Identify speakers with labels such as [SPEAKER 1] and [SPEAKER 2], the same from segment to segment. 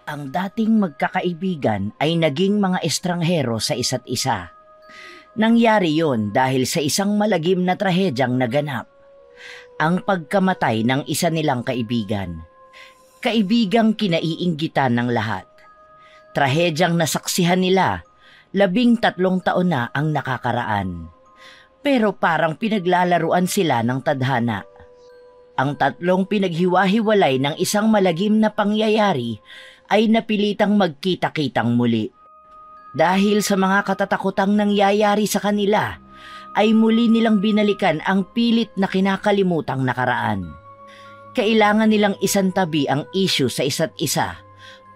[SPEAKER 1] Ang dating magkakaibigan ay naging mga estranghero sa isa't isa. Nangyari yon dahil sa isang malagim na trahedyang naganap. Ang pagkamatay ng isa nilang kaibigan. Kaibigang kinaiinggitan ng lahat. Trahedyang nasaksihan nila, 13 taon na ang nakakaraan. Pero parang pinaglalaruan sila ng tadhana. Ang tatlong pinaghiwa-hiwalay ng isang malagim na pangyayari ay napilitang magkita-kitang muli. Dahil sa mga katatakutang nangyayari sa kanila, ay muli nilang binalikan ang pilit na kinakalimutang nakaraan. Kailangan nilang isantabi ang issue sa isa't isa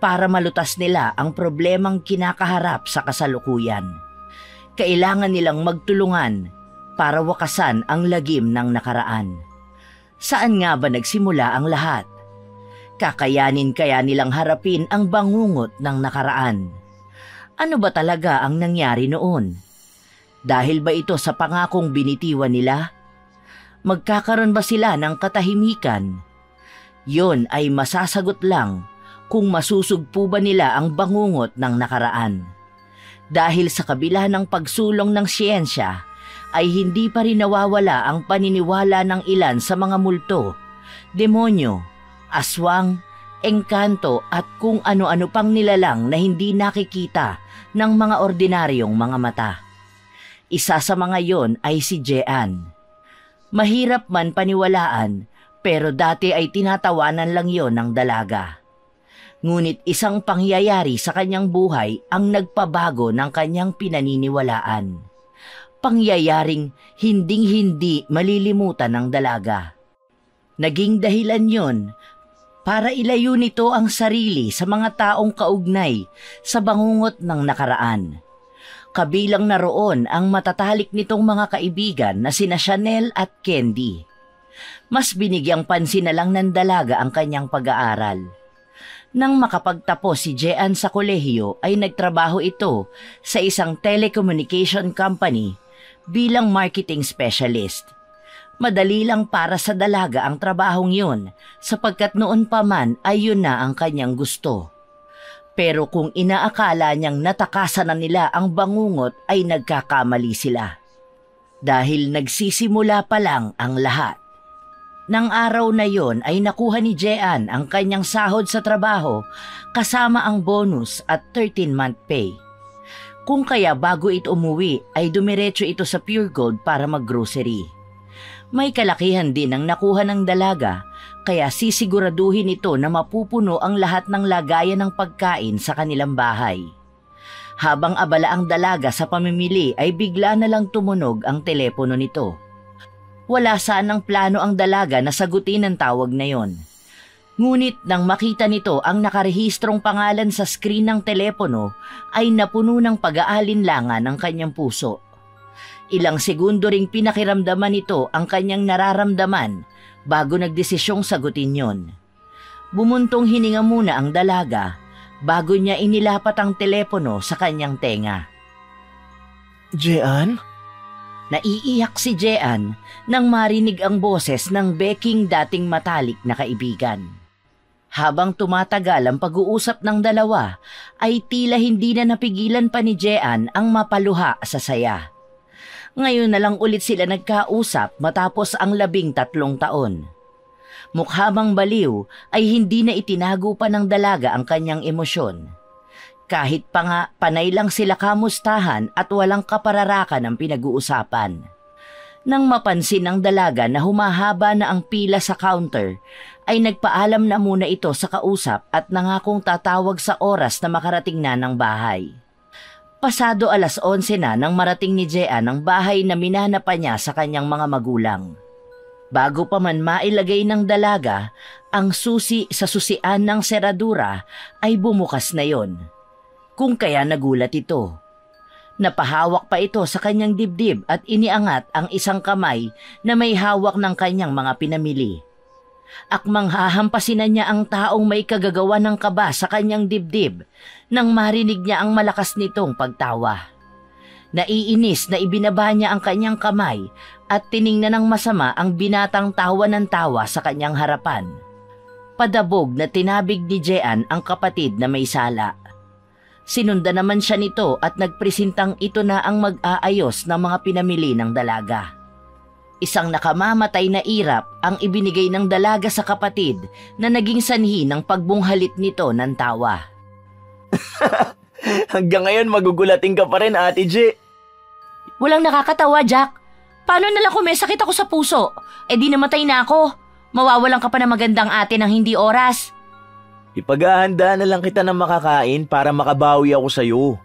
[SPEAKER 1] para malutas nila ang problemang kinakaharap sa kasalukuyan. Kailangan nilang magtulungan para wakasan ang lagim ng nakaraan. Saan nga ba nagsimula ang lahat? Kakayanin kaya nilang harapin ang bangungot ng nakaraan? Ano ba talaga ang nangyari noon? Dahil ba ito sa pangakong binitiwan nila? Magkakaroon ba sila ng katahimikan? Yon ay masasagot lang kung masusugpo ba nila ang bangungot ng nakaraan. Dahil sa kabila ng pagsulong ng siyensya, ay hindi pa rin nawawala ang paniniwala ng ilan sa mga multo, demonyo, aswang, engkanto at kung ano-ano pang nilalang na hindi nakikita ng mga ordinaryong mga mata. Isa sa mga yon ay si Jean. Mahirap man paniwalaan, pero dati ay tinatawanan lang yon ng dalaga. Ngunit isang pangyayari sa kanyang buhay ang nagpabago ng kanyang pinaniniwalaan. Pangyayaring hinding-hindi malilimutan ng dalaga. Naging dahilan yon para ilayo nito ang sarili sa mga taong kaugnay sa bangungot ng nakaraan. Kabilang na roon ang matatalik nitong mga kaibigan na sina Chanel at Candy. Mas binigyang pansin na lang ng dalaga ang kanyang pag-aaral. Nang makapagtapos si Jean sa kolehiyo ay nagtrabaho ito sa isang telecommunication company bilang marketing specialist. Madali lang para sa dalaga ang trabahong yun sapagkat noon pa man ay yun na ang kanyang gusto. Pero kung inaakala niyang natakasan na nila ang bangungot ay nagkakamali sila. Dahil nagsisimula pa lang ang lahat. Nang araw na yon ay nakuha ni Jean ang kanyang sahod sa trabaho kasama ang bonus at 13-month pay. Kung kaya bago ito umuwi ay dumiretso ito sa Pure Gold para maggrocery. May kalakihan din ang nakuha ng dalaga kaya sisiguraduhin ito na mapupuno ang lahat ng lagayan ng pagkain sa kanilang bahay. Habang abala ang dalaga sa pamimili ay bigla na lang tumunog ang telepono nito. Wala sanang plano ang dalaga na sagutin ang tawag na yon. Ngunit nang makita nito ang nakarehistrong pangalan sa screen ng telepono ay napuno ng pag-aalinlangan ng kanyang puso. Ilang segundo ring pinakiramdaman nito ang kanyang nararamdaman bago nagdesisyong sagutin yon. Bumuntong hininga muna ang dalaga bago niya inilapat ang telepono sa kanyang tenga.
[SPEAKER 2] Jean?
[SPEAKER 1] Naiiyak si Jean nang marinig ang boses ng beking dating matalik na kaibigan. Habang tumatagal ang pag-uusap ng dalawa, ay tila hindi na napigilan pa ni Jean ang mapaluha sa saya. Ngayon na lang ulit sila nagkausap matapos ang 13 taon. Mukha bang baliw ay hindi na itinago pa ng dalaga ang kanyang emosyon. Kahit pa nga panay lang sila kamustahan at walang kapararakan ang pinag-uusapan. Nang mapansin ng dalaga na humahaba na ang pila sa counter, ay nagpaalam na muna ito sa kausap at nangakong tatawag sa oras na makarating na ng bahay. Pasado 11:00 na nang marating ni Jean ang bahay na minana pa niya sa kanyang mga magulang. Bago pa man mailagay ng dalaga, ang susi sa susian ng seradura ay bumukas na yon. Kung kaya nagulat ito. Napahawak pa ito sa kanyang dibdib at iniangat ang isang kamay na may hawak ng kanyang mga pinamili. Akmang hahampasin na niya ang taong may kagagawa ng kaba sa kanyang dibdib nang marinig niya ang malakas nitong pagtawa. Naiinis na ibinaba niya ang kanyang kamay at tiningnan ng masama ang binatang tawa ng tawa sa kanyang harapan. Padabog na tinabig ni Jean ang kapatid na may sala. Sinunda naman siya nito at nagpresentang ito na ang mag-aayos ng mga pinamili ng dalaga. Isang nakamamatay na irap ang ibinigay ng dalaga sa kapatid na naging sanhi ng pagbunghalit nito ng tawa.
[SPEAKER 2] Hanggang ngayon magugulating ka pa rin, Ate J.
[SPEAKER 3] Walang nakakatawa, Jack. Paano nalang kung may sakit ako sa puso? Di namatay na ako. Mawawalan ka pa ng magandang ate ng hindi oras.
[SPEAKER 2] Ipaghahanda na lang kita ng makakain para makabawi ako sa'yo.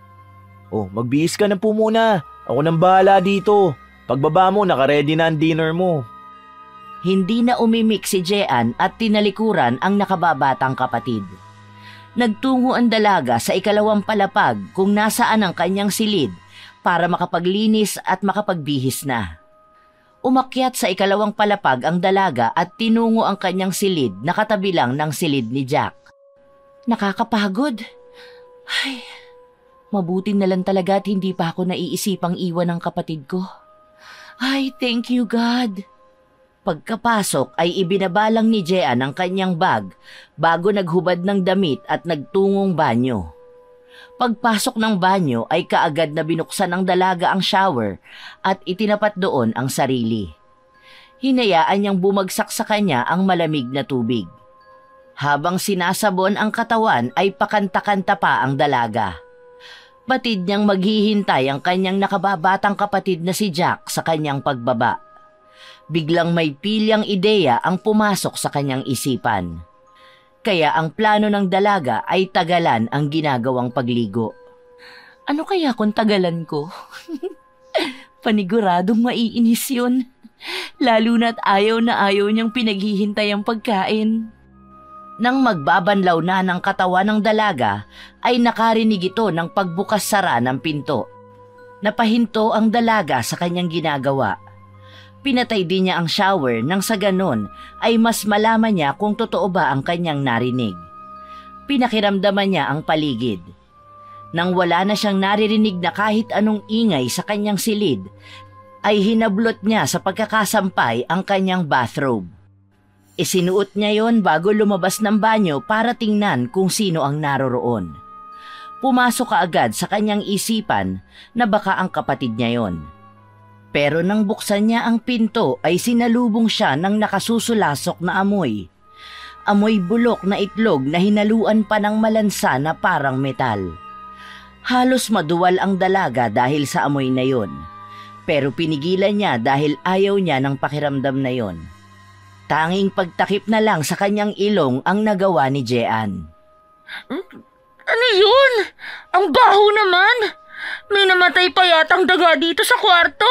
[SPEAKER 2] Oh, magbihis ka na po muna. Ako nang bahala dito. Pagbaba mo, nakaredy na ang dinner mo.
[SPEAKER 1] Hindi na umimik si Jean at tinalikuran ang nakababatang kapatid. Nagtungo ang dalaga sa ikalawang palapag kung nasaan ang kanyang silid para makapaglinis at makapagbihis na. Umakyat sa ikalawang palapag ang dalaga at tinungo ang kanyang silid na katabi lang ng silid ni Jack. Nakakapagod. Ay, mabuti na lang talaga at hindi pa ako naiisipang iwan ng kapatid ko. Ay, thank you God. Pagkapasok ay ibinabalang ni Jean ang kanyang bag bago naghubad ng damit at nagtungong banyo. Pagpasok ng banyo ay kaagad na binuksan ng dalaga ang shower at itinapat doon ang sarili. Hinayaan niyang bumagsak sa kanya ang malamig na tubig. Habang sinasabon ang katawan ay pakanta-kanta pa ang dalaga. Batid niyang maghihintay ang kanyang nakababatang kapatid na si Jack sa kanyang pagbaba. Biglang may pilyang ideya ang pumasok sa kanyang isipan. Kaya ang plano ng dalaga ay tagalan ang ginagawang pagligo. Ano kaya kung tagalan ko? Paniguradong maiinis yun. Lalo na't ayaw na ayaw niyang pinaghihintay ang pagkain. Nang magbabanlaw na ng katawan ng dalaga, ay nakarinig ito ng pagbukas-sara ng pinto. Napahinto ang dalaga sa kanyang ginagawa. Pinatay din niya ang shower nang sa ganon ay mas malaman niya kung totoo ba ang kanyang narinig. Pinakiramdaman niya ang paligid. Nang wala na siyang naririnig na kahit anong ingay sa kanyang silid, ay hinablot niya sa pagkakasampay ang kanyang bathrobe. Isinuot niya yon bago lumabas ng banyo para tingnan kung sino ang naroroon. Pumasok kaagad sa kanyang isipan na baka ang kapatid niya yon. Pero nang buksan niya ang pinto ay sinalubong siya ng nakasusulasok na amoy. Amoy bulok na itlog na hinaluan pa ng malansa na parang metal. Halos maduwal ang dalaga dahil sa amoy na yon. Pero pinigilan niya dahil ayaw niya ng pakiramdam na yon. Tanging pagtakip na lang sa kanyang ilong ang nagawa ni Jean.
[SPEAKER 3] Ano yun? Ang baho naman! May namatay pa yatang daga dito sa kwarto.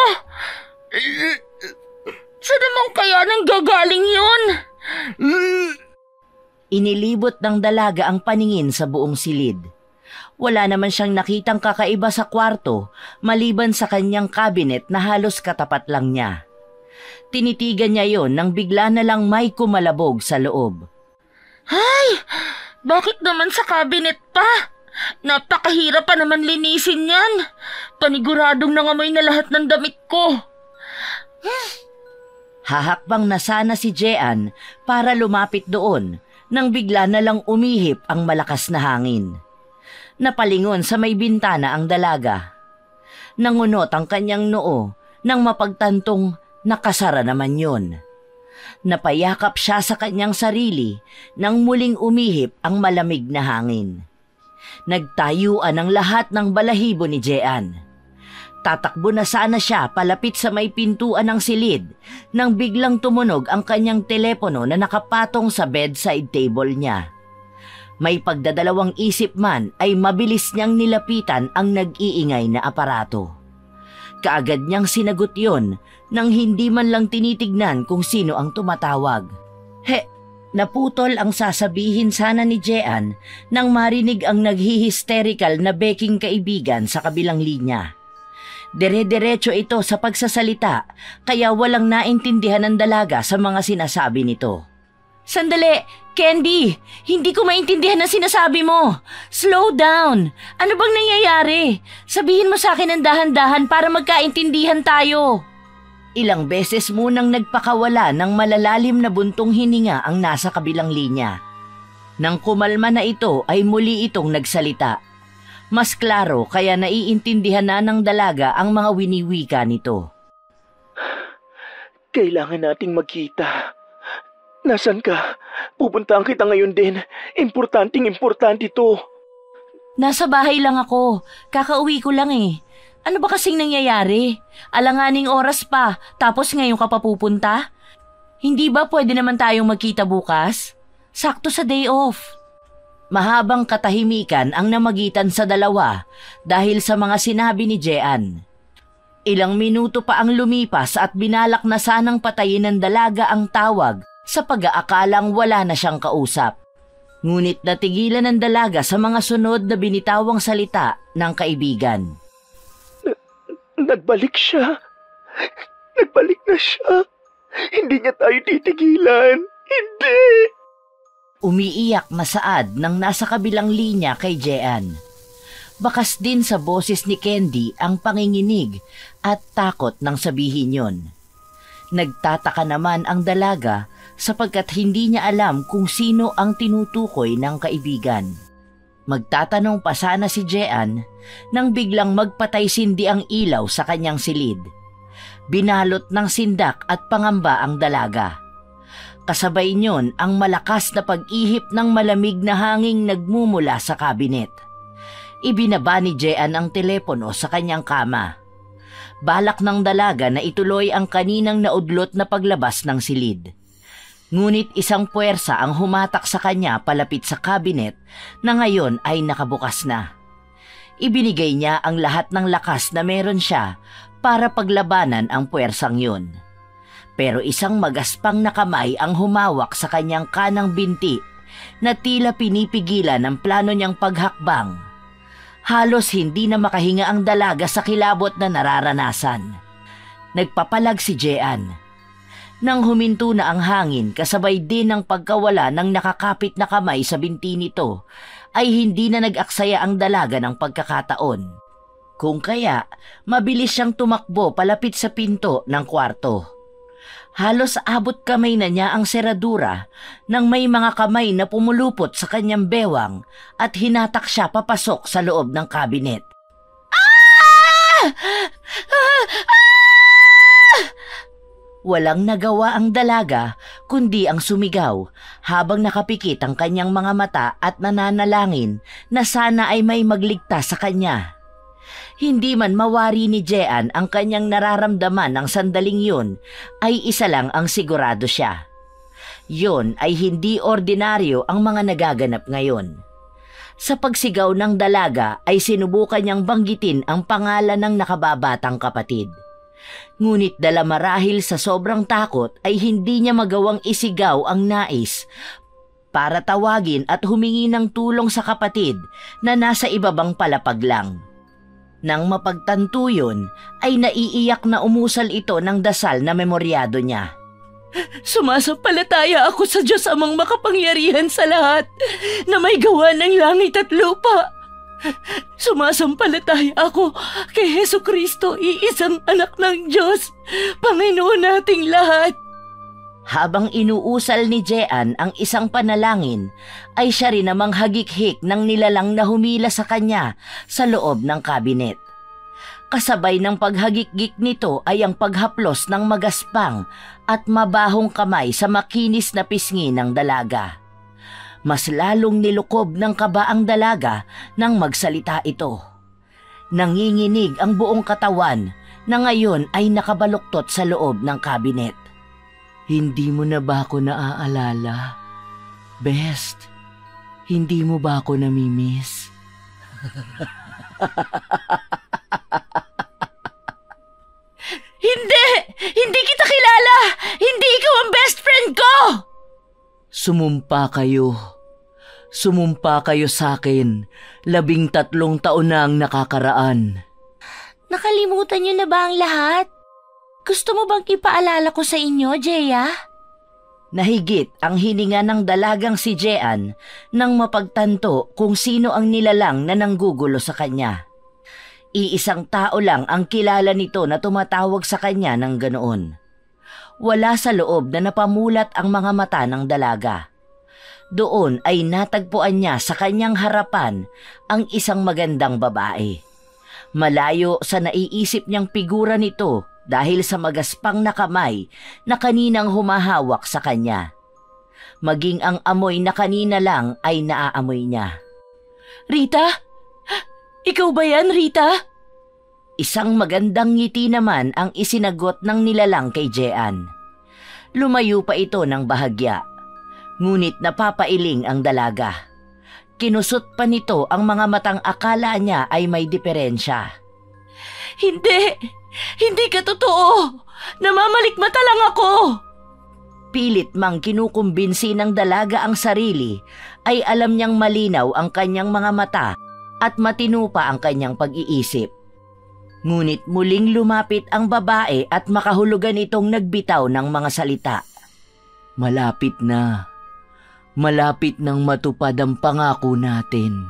[SPEAKER 3] Saan naman kaya nang gagaling yun?
[SPEAKER 1] Inilibot ng dalaga ang paningin sa buong silid. Wala naman siyang nakitang kakaiba sa kwarto maliban sa kanyang kabinet na halos katapat lang niya. Tinitigan niya yon nang bigla na lang may kumalabog sa loob.
[SPEAKER 3] Ay! Bakit naman sa cabinet pa? Napakahirap pa naman linisin yan. Paniguradong nangamoy na lahat ng damit ko.
[SPEAKER 1] Hahakbang na sana si Jean para lumapit doon nang bigla na lang umihip ang malakas na hangin. Napalingon sa may bintana ang dalaga. Nangunot ang kanyang noo nang mapagtantong nakasara naman yun. Napayakap siya sa kanyang sarili nang muling umihip ang malamig na hangin. Nagtayuan ang lahat ng balahibo ni Jean. Tatakbo na sana siya palapit sa may pintuan ng silid nang biglang tumunog ang kanyang telepono na nakapatong sa bedside table niya. May pagdadalawang isip man ay mabilis niyang nilapitan ang nag-iingay na aparato. Kaagad niyang sinagot yon nang hindi man lang tinitignan kung sino ang tumatawag. Naputol ang sasabihin sana ni Jean nang marinig ang naghihisterical na beking kaibigan sa kabilang linya. Dire-diretso ito sa pagsasalita kaya walang naintindihan ng dalaga sa mga sinasabi nito. Sandali! Candy! Hindi ko maintindihan ang sinasabi mo! Slow down! Ano bang nangyayari? Sabihin mo sa akin ng dahan-dahan para magkaintindihan tayo! Ilang beses munang nagpakawala ng malalalim na buntong hininga ang nasa kabilang linya. Nang kumalma na ito ay muli itong nagsalita. Mas klaro kaya naiintindihan na ng dalaga ang mga winiwika nito.
[SPEAKER 2] Kailangan nating magkita. Nasaan ka? Pupuntahan kita ngayon din. Importante to.
[SPEAKER 1] Nasa bahay lang ako. Kakauwi ko lang eh. Ano ba kasing nangyayari? Alanganing oras pa, tapos ngayon ka pa pupunta? Hindi ba pwede naman tayong magkita bukas? Sakto sa day off. Mahabang katahimikan ang namagitan sa dalawa dahil sa mga sinabi ni Jean. Ilang minuto pa ang lumipas at binalak na sanang patayin ng dalaga ang tawag sa pag-aakalang wala na siyang kausap. Ngunit natigilan ng dalaga sa mga sunod na binitawang salita ng kaibigan.
[SPEAKER 2] Nagbalik siya. Nagbalik na siya. Hindi niya tayo titigilan. Hindi.
[SPEAKER 1] Umiiyak na saad ng nasa kabilang linya kay Jean. Bakas din sa boses ni Candy ang panginginig at takot nang sabihin yon. Nagtataka naman ang dalaga sapagkat hindi niya alam kung sino ang tinutukoy ng kaibigan. Magtatanong pa sana si Jean nang biglang magpatay-sindi ang ilaw sa kanyang silid. Binalot ng sindak at pangamba ang dalaga. Kasabay niyon ang malakas na pag-ihip ng malamig na hanging nagmumula sa kabinet. Ibinaba ni Jean ang telepono sa kanyang kama. Balak ng dalaga na ituloy ang kaninang naudlot na paglabas ng silid. Ngunit isang puwersa ang humatak sa kanya palapit sa kabinet na ngayon ay nakabukas na. Ibinigay niya ang lahat ng lakas na meron siya para paglabanan ang puwersang yun. Pero isang magaspang na kamay ang humawak sa kanyang kanang binti na tila pinipigilan ang plano niyang paghakbang. Halos hindi na makahinga ang dalaga sa kilabot na nararanasan. Nagpapalag si Jean. Nang huminto na ang hangin kasabay din ng pagkawala ng nakakapit na kamay sa binti nito, ay hindi na nag-aksaya ang dalaga ng pagkakataon. Kung kaya, mabilis siyang tumakbo palapit sa pinto ng kwarto. Halos abot kamay na niya ang seradura nang may mga kamay na pumulupot sa kanyang bewang at hinatak siya papasok sa loob ng kabinet. Ah! Walang nagawa ang dalaga kundi ang sumigaw habang nakapikit ang kanyang mga mata at nananalangin na sana ay may magligtas sa kanya. Hindi man mawari ni Jean ang kanyang nararamdaman ng sandaling yun, ay isa lang ang sigurado siya. Yun ay hindi ordinaryo ang mga nagaganap ngayon. Sa pagsigaw ng dalaga ay sinubukan niyang banggitin ang pangalan ng nakababatang kapatid. Ngunit dala marahil sa sobrang takot ay hindi niya magawang isigaw ang nais para tawagin at humingi ng tulong sa kapatid na nasa ibabang palapag lang. Nang mapagtanto yun, ay naiiyak na umusal ito ng dasal na memoryado niya. Sumasampalataya ako sa Diyos amang makapangyarihan sa lahat na may gawa ng langit at lupa. Sumasampalataya ako kay Hesukristo, iisang anak ng Diyos, Panginoon nating lahat. Habang inuusal ni Jean ang isang panalangin, ay siya rin namang hagikhik ng nilalang na humila sa kanya sa loob ng kabinet. Kasabay ng paghagikgik nito ay ang paghaplos ng magaspang at mabahong kamay sa makinis na pisngi ng dalaga. Mas lalong nilukob ng kaba ang dalaga nang magsalita ito. Nanginginig ang buong katawan na ngayon ay nakabaluktot sa loob ng kabinet. Hindi mo na ba ako naaalala? Best, hindi mo ba ako namimiss? Hindi! Hindi kita kilala! Hindi ikaw ang best friend ko! Sumumpa kayo. Sumumpa kayo sa akin. 13 taon na ang nakakaraan. Nakalimutan niyo na ba ang lahat? Gusto mo bang ipaalala ko sa inyo, Jeya? Nahigit ang hininga ng dalagang si Jean nang mapagtanto kung sino ang nilalang na nanggugulo sa kanya. Iisang tao lang ang kilala nito na tumatawag sa kanya ng ganoon. Wala sa loob na napamulat ang mga mata ng dalaga. Doon ay natagpuan niya sa kanyang harapan ang isang magandang babae. Malayo sa naiisip niyang figura nito dahil sa magaspang na kamay na kaninang humahawak sa kanya. Maging ang amoy na kanina lang ay naaamoy niya.
[SPEAKER 3] Rita? Ikaw ba yan, Rita?
[SPEAKER 1] Isang magandang ngiti naman ang isinagot ng nilalang kay Jean. Lumayo pa ito ng bahagya. Ngunit napapailing ang dalaga. Kinusot pa nito ang mga matang akala niya ay may diferensya.
[SPEAKER 3] Hindi! Hindi ka totoo! Namamalikmata lang ako!
[SPEAKER 1] Pilit mang kinukumbinsi ng dalaga ang sarili, ay alam niyang malinaw ang kanyang mga mata at matino pa ang kanyang pag-iisip. Ngunit muling lumapit ang babae at makahulugan itong nagbitaw ng mga salita. Malapit na. Malapit nang matupad ang pangako natin.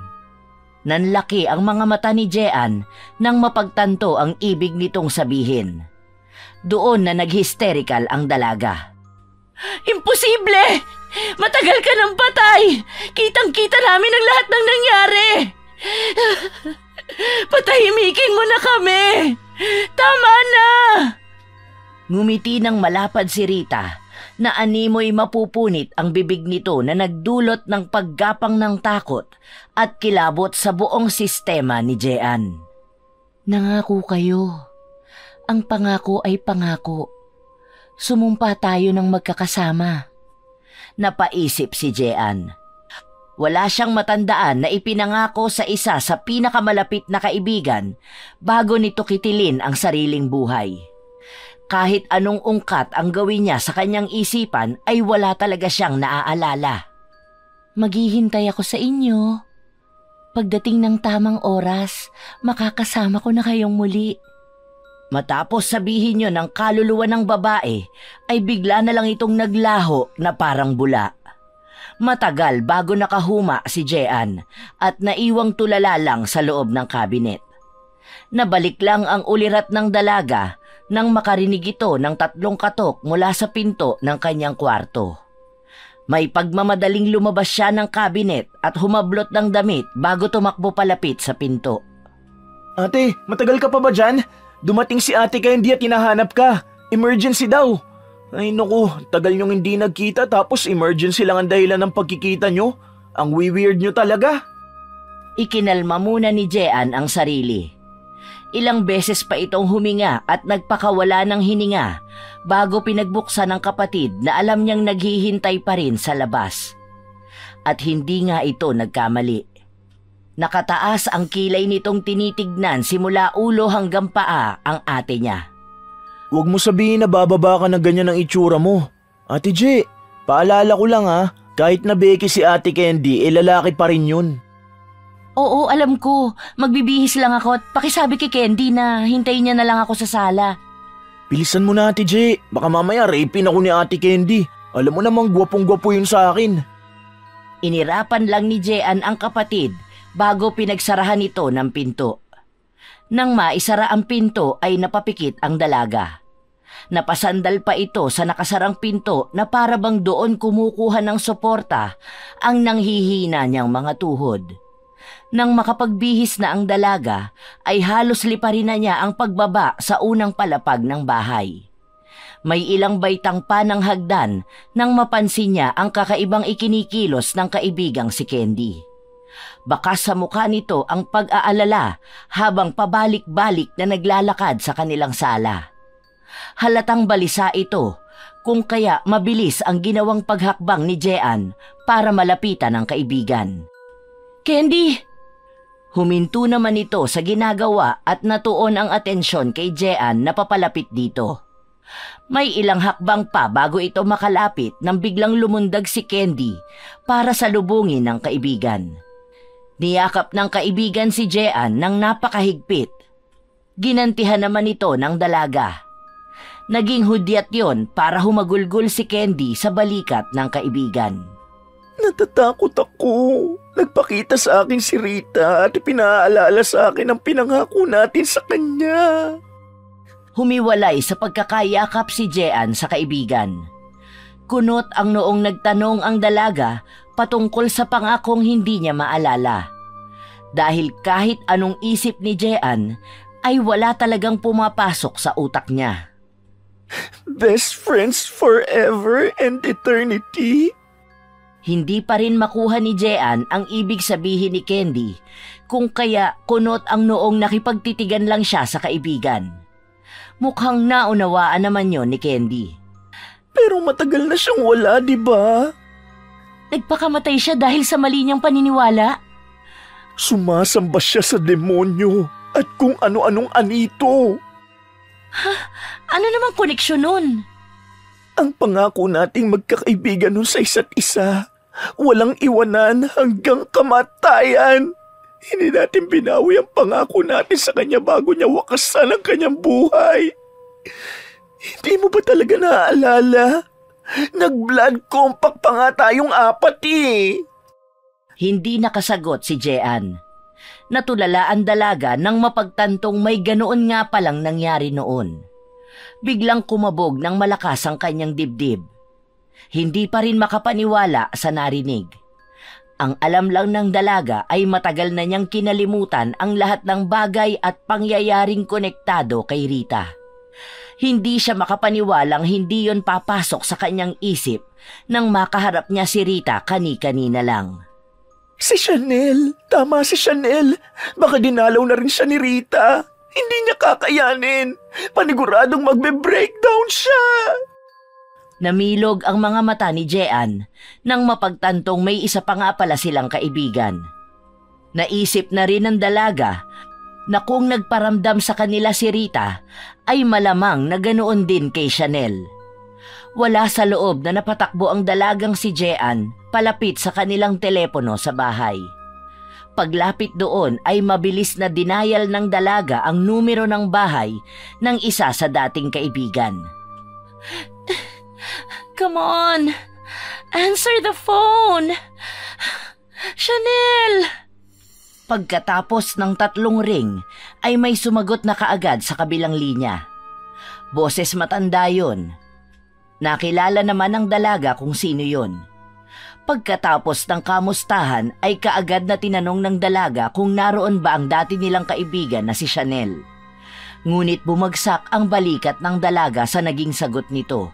[SPEAKER 1] Nanlaki ang mga mata ni Jean nang mapagtanto ang ibig nitong sabihin. Doon na nag-hysterical ang dalaga.
[SPEAKER 3] Imposible! Matagal ka ng patay! Kitang-kita namin ang lahat ng nangyari! Patahimikin mo na kami! Tama na!
[SPEAKER 1] Ngumiti ng malapad si Rita na animoy mapupunit ang bibig nito na nagdulot ng paggapang ng takot at kilabot sa buong sistema ni Jean. Nangako kayo. Ang pangako ay pangako. Sumumpa tayo ng magkakasama. Napaisip si Jean. Wala siyang matandaan na ipinangako sa isa sa pinakamalapit na kaibigan bago nito kitilin ang sariling buhay. Kahit anong ungkat ang gawin niya sa kanyang isipan ay wala talaga siyang naaalala. Maghihintay ako sa inyo. Pagdating ng tamang oras, makakasama ko na kayong muli. Matapos sabihin niyo ng kaluluwa ng babae, ay bigla na lang itong naglaho na parang bula. Matagal bago nakahuma si Jean at naiwang tulala lang sa loob ng kabinet. Nabalik lang ang ulirat ng dalaga nang makarinig ito ng 3 katok mula sa pinto ng kanyang kwarto. May pagmamadaling lumabas siya ng kabinet at humablot ng damit bago tumakbo palapit sa pinto.
[SPEAKER 2] Ate, matagal ka pa ba dyan? Dumating si ate kaya hindi at hinahanap ka. Emergency daw. Ay naku, tagal niyong hindi nagkita tapos emergency lang ang dahilan ng pagkikita niyo. Ang weird niyo talaga.
[SPEAKER 1] Ikinalma muna ni Jean ang sarili. Ilang beses pa itong huminga at nagpakawala ng hininga bago pinagbuksan ng kapatid na alam niyang naghihintay pa rin sa labas. At hindi nga ito nagkamali. Nakataas ang kilay nitong tinitignan simula ulo hanggang paa ang ate niya.
[SPEAKER 2] Huwag mo sabihin na bababa ka na ganyan ang itsura mo. Ate J, paalala ko lang ha, kahit na beke si Ate Candy, lalaki pa rin yun.
[SPEAKER 1] Oo, alam ko. Magbibihis lang ako at pakisabi kay Candy na hintayin niya na lang ako sa sala.
[SPEAKER 2] Bilisan mo na Ate J, baka mamaya rapin ako ni Ate Candy. Alam mo namang gwapong-gwapo yun sa akin.
[SPEAKER 1] Inirapan lang ni Jean ang kapatid bago pinagsarahan ito ng pinto. Nang maisara ang pinto ay napapikit ang dalaga. Napasandal pa ito sa nakasarang pinto na para bang doon kumukuha ng suporta ang nanghihina niyang mga tuhod. Nang makapagbihis na ang dalaga, ay halos liparin na niya ang pagbaba sa unang palapag ng bahay. May ilang baitang pa ng hagdan nang mapansin niya ang kakaibang ikinikilos ng kaibigang si Candy. Bakas sa mukha nito ang pag-aalala habang pabalik-balik na naglalakad sa kanilang sala. Halatang balisa ito kung kaya mabilis ang ginawang paghakbang ni Jean para malapitan ang kaibigan. Candy! Huminto naman ito sa ginagawa at natuon ang atensyon kay Jean na papalapit dito. May ilang hakbang pa bago ito makalapit nang biglang lumundag si Candy para salubungin ng kaibigan. Niyakap ng kaibigan si Jean ng napakahigpit. Ginantihan naman ito ng dalaga. Naging hudyat yon para humagulgol si Candy sa balikat ng kaibigan.
[SPEAKER 2] Natatakot ako. Nagpakita sa akin si Rita at pinaalala sa akin ang pinangako natin sa kanya.
[SPEAKER 1] Humiwalay sa pagkakayakap si Jean sa kaibigan. Kunot ang noong nagtanong ang dalaga patungkol sa pangakong hindi niya maalala. Dahil kahit anong isip ni Jean ay wala talagang pumapasok sa utak niya.
[SPEAKER 2] Best friends forever and eternity?
[SPEAKER 1] Hindi pa rin makuha ni Jean ang ibig sabihin ni Candy, kung kaya kunot ang noong nakipagtitigan lang siya sa kaibigan. Mukhang naunawaan naman yon ni Candy.
[SPEAKER 2] Pero matagal na siyang wala, di ba?
[SPEAKER 3] Nagpakamatay siya dahil sa mali niyang paniniwala?
[SPEAKER 2] Sumasamba siya sa demonyo at kung ano-anong anito.
[SPEAKER 3] Ano namang koneksyon nun?
[SPEAKER 2] Ang pangako nating magkakaibigan nun sa isa't isa, walang iwanan hanggang kamatayan. Hindi natin binawi ang pangako natin sa kanya bago niya wakasan ang kanyang buhay. Hindi mo ba talaga naaalala? Nag-blood compact pa nga tayong apat eh.
[SPEAKER 1] Hindi nakasagot si Jean. Natulala ang dalaga nang mapagtantong may ganoon nga palang nangyari noon. Biglang kumabog ng malakas ang kanyang dibdib. Hindi pa rin makapaniwala sa narinig. Ang alam lang ng dalaga ay matagal na niyang kinalimutan ang lahat ng bagay at pangyayaring konektado kay Rita. Hindi siya makapaniwalang hindi yon papasok sa kanyang isip nang makaharap niya si Rita kani-kanina lang.
[SPEAKER 2] Si Chanel! Tama si Chanel! Baka dinalaw na rin siya ni Rita. Hindi niya kakayanin. Paniguradong magbe-breakdown siya.
[SPEAKER 1] Namilog ang mga mata ni Jean nang mapagtantong may isa pa nga pala silang kaibigan. Naisip na rin ng dalaga na kung nagparamdam sa kanila si Rita ay malamang na ganoon din kay Chanel. Wala sa loob na napatakbo ang dalagang si Jean palapit sa kanilang telepono sa bahay. Paglapit doon ay mabilis na dinayal ng dalaga ang numero ng bahay ng isa sa dating kaibigan.
[SPEAKER 3] Come on! Answer the phone! Chanel!
[SPEAKER 1] Pagkatapos ng 3 ring ay may sumagot na kaagad sa kabilang linya. Boses matanda yon. Nakilala naman ng dalaga kung sino yon. Pagkatapos ng kamustahan ay kaagad na tinanong ng dalaga kung naroon ba ang dati nilang kaibigan na si Chanel. Ngunit bumagsak ang balikat ng dalaga sa naging sagot nito.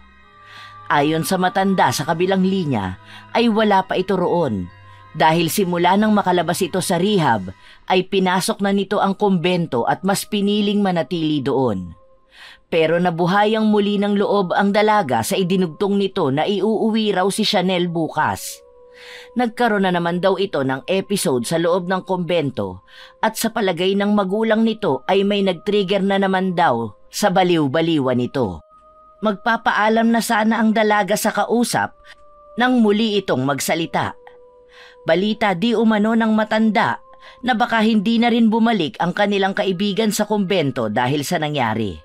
[SPEAKER 1] Ayon sa matanda sa kabilang linya ay wala pa ito roon. Dahil simula nang makalabas ito sa rehab ay pinasok na nito ang kumbento at mas piniling manatili doon. Pero nabuhayang muli ng loob ang dalaga sa idinugtong nito na iuuwi raw si Chanel bukas. Nagkaroon na naman daw ito ng episode sa loob ng kumbento at sa palagay ng magulang nito ay may nag-trigger na naman daw sa baliw-baliwan nito. Magpapaalam na sana ang dalaga sa kausap nang muli itong magsalita. Balita di umano ng matanda na baka hindi na rin bumalik ang kanilang kaibigan sa kumbento dahil sa nangyari.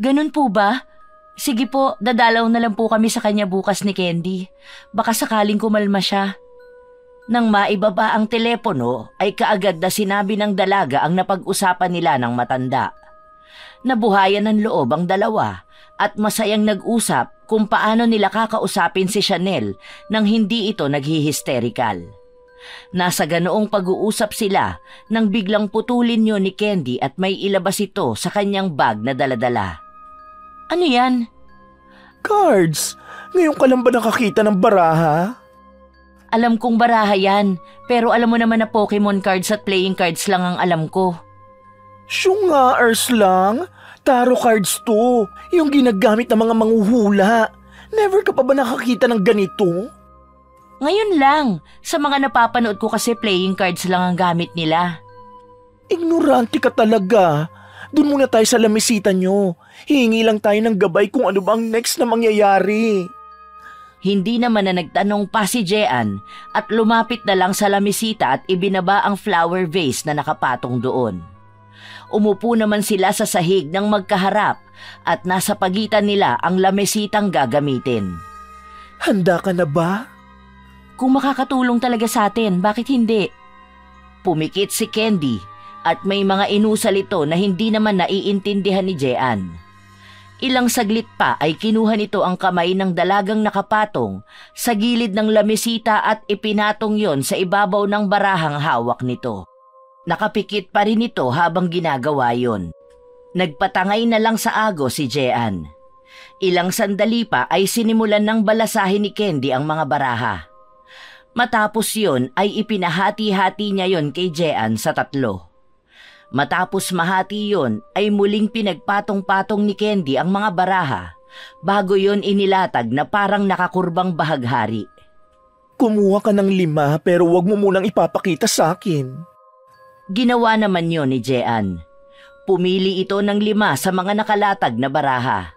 [SPEAKER 3] Ganun po ba? Sige po, dadalaw na lang po kami sa kanya bukas ni Candy. Baka sakaling kumalma siya.
[SPEAKER 1] Nang maibaba ang telepono ay kaagad na sinabi ng dalaga ang napag-usapan nila ng matanda. Nabuhayan ng loob ang dalawa at masayang nag-usap kung paano nila kakausapin si Chanel nang hindi ito naghihisterikal. Nasa ganoong pag-uusap sila nang biglang putulin yun ni Candy at may ilabas ito sa kanyang bag na daladala.
[SPEAKER 3] Ano yan?
[SPEAKER 2] Cards! Ngayon ka lang ba nakakita ng baraha?
[SPEAKER 3] Alam kong baraha yan, pero alam mo naman na Pokemon cards at playing cards lang ang alam ko.
[SPEAKER 2] Syungars lang? Tarot cards to, yung ginagamit ng mga manghuhula. Never ka pa ba nakakita ng ganito?
[SPEAKER 3] Ngayon lang, sa mga napapanood ko kasi playing cards lang ang gamit nila.
[SPEAKER 2] Ignorante ka talaga. Doon muna tayo sa lamesita nyo. Hihingi lang tayo ng gabay kung ano ba ang next na mangyayari.
[SPEAKER 1] Hindi naman na nagtanong pa si Jean at lumapit na lang sa lamesita at ibinaba ang flower vase na nakapatong doon. Umupo naman sila sa sahig ng magkaharap at nasa pagitan nila ang lamesitang gagamitin.
[SPEAKER 2] Handa ka na ba?
[SPEAKER 3] Kung makakatulong talaga sa atin, bakit hindi?
[SPEAKER 1] Pumikit si Candy at may mga inusal ito na hindi naman naiintindihan ni Jean. Ilang saglit pa ay kinuha nito ang kamay ng dalagang nakapatong sa gilid ng lamesita at ipinatong yon sa ibabaw ng barahang hawak nito. Nakapikit pa rin ito habang ginagawa yon. Nagpatangay na lang sa agos si Jean. Ilang sandali pa ay sinimulan ng balasahin ni Candy ang mga baraha. Matapos yon ay ipinahati-hati niya yon kay Jean sa 3. Matapos mahati yon ay muling pinagpatong-patong ni Candy ang mga baraha bago yon inilatag na parang nakakurbang bahaghari.
[SPEAKER 2] Kumuha ka ng 5 pero wag mo munang ipapakita sa akin.
[SPEAKER 1] Ginawa naman yon ni Jean. Pumili ito ng 5 sa mga nakalatag na baraha.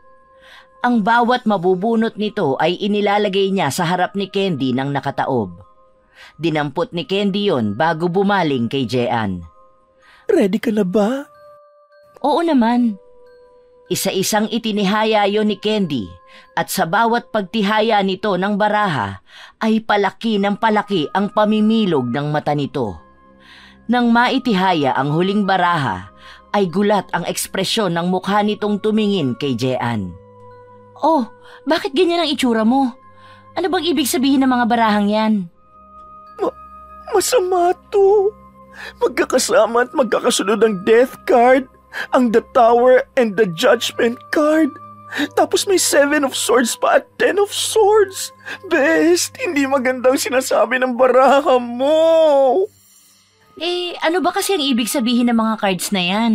[SPEAKER 1] Ang bawat mabubunot nito ay inilalagay niya sa harap ni Candy ng nakataob. Dinampot ni Candy yon bago bumaling kay Jean.
[SPEAKER 2] Ready ka na ba?
[SPEAKER 1] Oo naman. Isa-isang itinihaya yon ni Candy at sa bawat pagtihaya nito ng baraha ay palaki ng palaki ang pamimilog ng mata nito. Nang maitihaya ang huling baraha ay gulat ang ekspresyon ng mukha nitong tumingin kay Jean. Oh, bakit ganyan ang itsura mo? Ano bang ibig sabihin ng mga barahang yan?
[SPEAKER 2] Masama to. Magkakasama at magkakasunod ang death card, ang the tower and the judgment card. Tapos may 7 of swords pa at 10 of swords. Best, hindi magandang sinasabi ng baraha mo.
[SPEAKER 1] Ano ba kasi ang ibig sabihin ng mga cards na yan?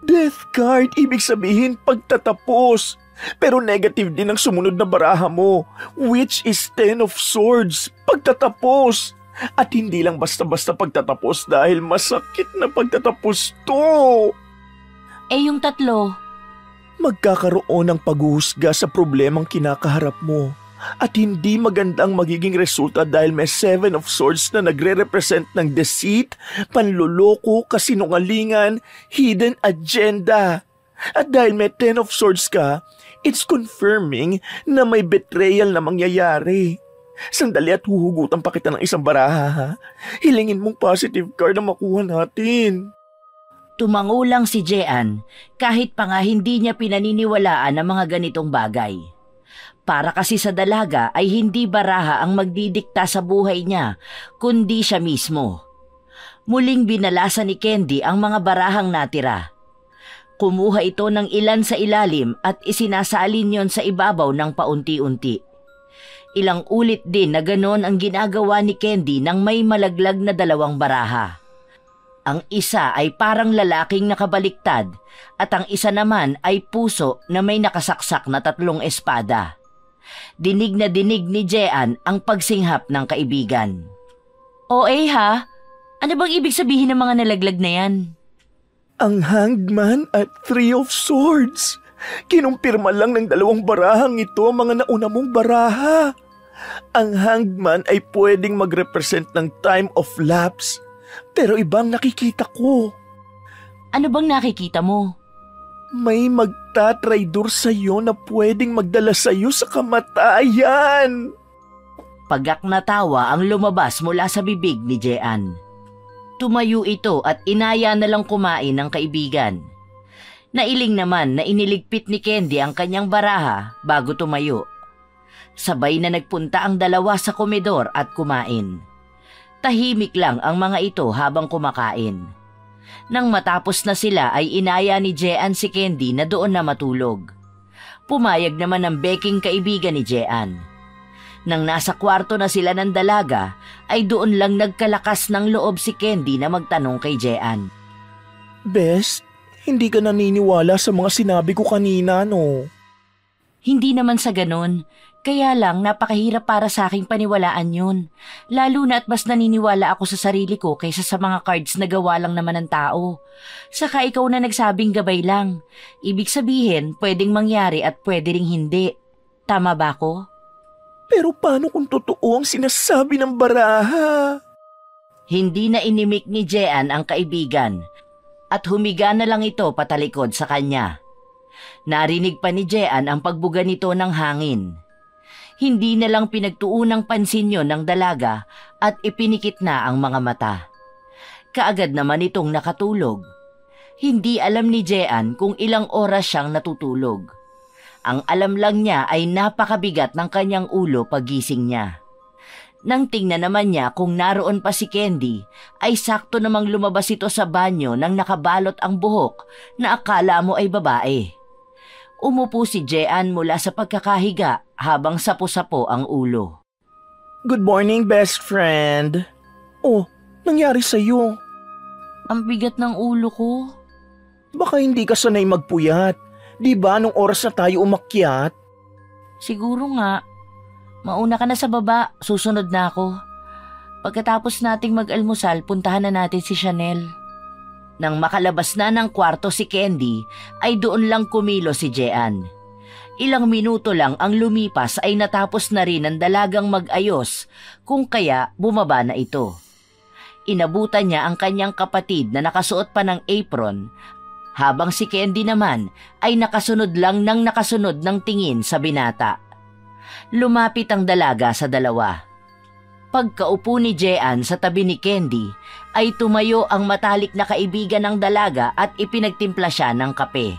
[SPEAKER 2] Death card, ibig sabihin pagtatapos. Pero negative din ang sumunod na baraha mo, which is 10 of swords, pagtatapos. At hindi lang basta-basta pagtatapos dahil masakit na pagtatapos to.
[SPEAKER 1] Yung 3?
[SPEAKER 2] Magkakaroon ng paghuhusga sa problemang kinakaharap mo. At hindi magandang magiging resulta dahil may 7 of swords na nagre-represent ng deceit, panluloko, kasinungalingan, hidden agenda. At dahil may 10 of swords ka, it's confirming na may betrayal na mangyayari. Sandali at huhugutan pa kita ng isang baraha, ha? Hilingin mong positive card na makuha natin.
[SPEAKER 1] Tumangulang si Jean kahit pa nga hindi niya pinaniniwalaan ang mga ganitong bagay. Para kasi sa dalaga ay hindi baraha ang magdidikta sa buhay niya, kundi siya mismo. Muling binalasa ni Candy ang mga barahang natira. Kumuha ito ng ilan sa ilalim at isinasalin yon sa ibabaw ng paunti-unti. Ilang ulit din na ganon ang ginagawa ni Candy nang may malaglag na 2 baraha. Ang isa ay parang lalaking nakabaliktad at ang isa naman ay puso na may nakasaksak na 3 espada. Dinig na dinig ni Jean ang pagsinghap ng kaibigan. Ha? Ano bang ibig sabihin ng mga nalaglag na yan?
[SPEAKER 2] Ang hangman at 3 of swords. Kinumpirma lang ng 2 barahang ito ang mga nauna mong baraha. Ang hangman ay pwedeng mag-represent ng time of lapse. Pero ibang nakikita ko.
[SPEAKER 1] Ano bang nakikita mo?
[SPEAKER 2] May magtatraidor sa'yo na pwedeng magdala sa'yo sa kamatayan.
[SPEAKER 1] Pagak na tawa ang lumabas mula sa bibig ni Jean. Tumayo ito at inaya na lang kumain ng kaibigan. Nailing naman na iniligpit ni Candy ang kanyang baraha bago tumayo. Sabay na nagpunta ang 2 sa komedor at kumain. Tahimik lang ang mga ito habang kumakain. Nang matapos na sila ay inaya ni Jean si Candy na doon na matulog. Pumayag naman ang beking kaibigan ni Jean. Nang nasa kwarto na sila ng dalaga ay doon lang nagkalakas ng loob si Candy na magtanong kay Jean.
[SPEAKER 2] Best, hindi ka naniniwala sa mga sinabi ko kanina, no?
[SPEAKER 1] Hindi naman sa ganun. Kaya lang napakahirap para sa aking paniwalaan yun. Lalo na at mas naniniwala ako sa sarili ko kaysa sa mga cards na gawa lang naman ng tao. Saka ikaw na nagsabing gabay lang. Ibig sabihin, pwedeng mangyari at pwede ring hindi. Tama ba ako?
[SPEAKER 2] Pero paano kung totoo ang sinasabi ng baraha?
[SPEAKER 1] Hindi na inimik ni Jean ang kaibigan at humiga na lang ito patalikod sa kanya. Narinig pa ni Jean ang pagbuga nito ng hangin. Hindi na lang pinagtuunang pansin yon ng dalaga at ipinikit na ang mga mata. Kaagad naman itong nakatulog. Hindi alam ni Jean kung ilang oras siyang natutulog. Ang alam lang niya ay napakabigat ng kanyang ulo pagising niya. Nang tingnan naman niya kung naroon pa si Candy, ay sakto namang lumabas ito sa banyo nang nakabalot ang buhok na akala mo ay babae. Umupo si Jean mula sa pagkakahiga habang sapo-sapo ang ulo.
[SPEAKER 2] Good morning, best friend. Oh, nangyari sa'yo?
[SPEAKER 1] Ang bigat ng ulo ko.
[SPEAKER 2] Baka hindi ka sanay magpuyat. Di ba nung oras na tayo umakyat?
[SPEAKER 1] Siguro nga. Mauna ka na sa baba, susunod na ako. Pagkatapos nating mag-almusal, puntahan na natin si Chanel. Nang makalabas na ng kwarto si Candy, ay doon lang kumilo si Jean. Ilang minuto lang ang lumipas ay natapos na rin ang dalagang mag-ayos, kung kaya bumaba na ito. Inabutan niya ang kanyang kapatid na nakasuot pa ng apron, habang si Candy naman ay nakasunod lang ng nakasunod ng tingin sa binata. Lumapit ang dalaga sa dalawa. Pagkaupo ni Jean sa tabi ni Candy, ay tumayo ang matalik na kaibigan ng dalaga at ipinagtimpla siya ng kape.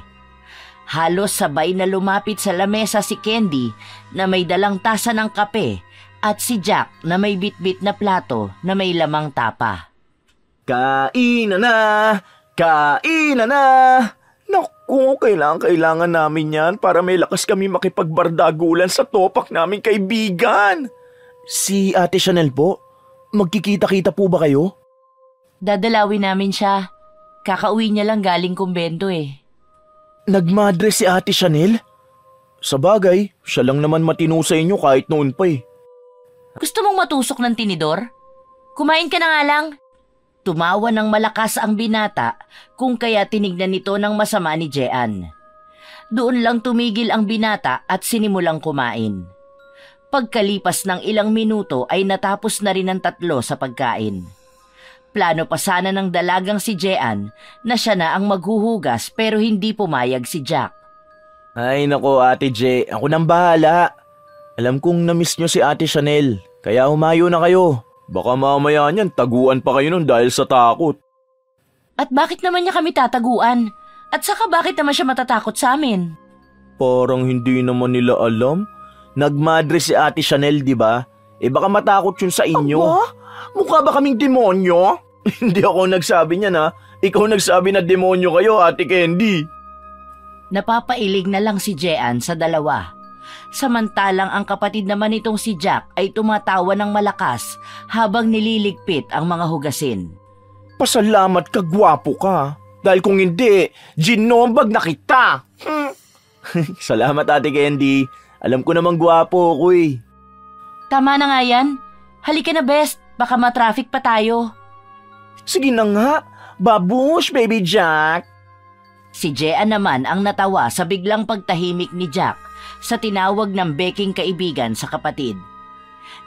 [SPEAKER 1] Halos sabay na lumapit sa lamesa si Candy na may dalang tasa ng kape at si Jack na may bitbit na plato na may lamang tapa.
[SPEAKER 2] Kainan na! Kainan na! Naku, kailangan namin yan para may lakas kami makipagbardagulan sa topak naming kaibigan. Si Ate Chanel po, magkikita-kita po ba kayo?
[SPEAKER 1] Dadalawin namin siya. Kakauwi niya lang galing kumbento eh.
[SPEAKER 2] Nagmadre si Ate Chanel? Sa bagay, siya lang naman matino sa inyo kahit noon pa eh.
[SPEAKER 1] Gusto mong matusok ng tinidor? Kumain ka na nga lang. Tumawa ng malakas ang binata kung kaya tinignan nito ng masama ni Jean. Doon lang tumigil ang binata at sinimulang kumain. Pagkalipas ng ilang minuto ay natapos na rin ang tatlo sa pagkain. Plano pa sana ng dalagang si Jean na siya na ang maghuhugas pero hindi pumayag si Jack.
[SPEAKER 2] Ay nako Ate Je, ako nang bahala. Alam kong na-miss nyo si Ate Chanel, kaya humayo na kayo. Baka mamaya niyan taguan pa kayo nun dahil sa takot.
[SPEAKER 1] At bakit naman niya kami tataguan? At saka bakit naman siya matatakot sa amin?
[SPEAKER 2] Parang hindi naman nila alam. Nagmadre si Ate Chanel, di ba? Baka matakot yun sa inyo. Aba? Mukha ba kaming demonyo? Hindi ako nagsabi niyan ha. Ikaw nagsabi na demonyo kayo, Ate Candy.
[SPEAKER 1] Napapailig na lang si Jean sa dalawa. Samantalang ang kapatid naman nitong si Jack ay tumatawa ng malakas habang nililigpit ang mga hugasin.
[SPEAKER 2] Pasalamat ka, gwapo ka. Dahil kung hindi, ginombag na kita. Salamat Ate Candy. Alam ko namang gwapo ako eh.
[SPEAKER 1] Tama na nga yan. Halika na best, baka matraffic pa tayo.
[SPEAKER 2] Sige na nga, babush baby Jack.
[SPEAKER 1] Si Jean naman ang natawa sa biglang pagtahimik ni Jack sa tinawag ng beking kaibigan sa kapatid.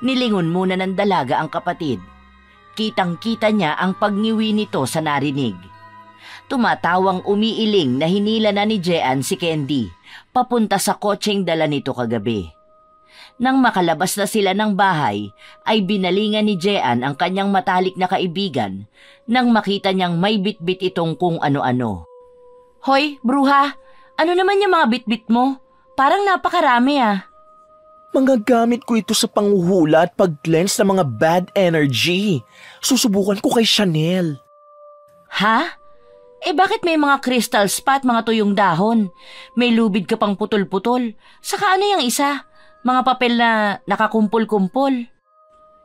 [SPEAKER 1] Nilingon muna ng dalaga ang kapatid. Kitang-kita niya ang pagngiwi nito sa narinig. Tumatawang umiiling na hinila na ni Jean si Candy, papunta sa kotseng dala nito kagabi. Nang makalabas na sila ng bahay, ay binalingan ni Jean ang kanyang matalik na kaibigan nang makita niyang may bitbit itong kung ano-ano. Hoy, bruha! Ano naman yung mga bitbit mo? Parang napakarami ah.
[SPEAKER 2] Mga gamit ko ito sa panghuhula at pag-cleanse ng mga bad energy. Susubukan ko kay Chanel.
[SPEAKER 1] Ha? Bakit may mga crystal spot, mga tuyong dahon? May lubid ka pang putol-putol. Saka ano yung isa? Mga papel na nakakumpol-kumpol.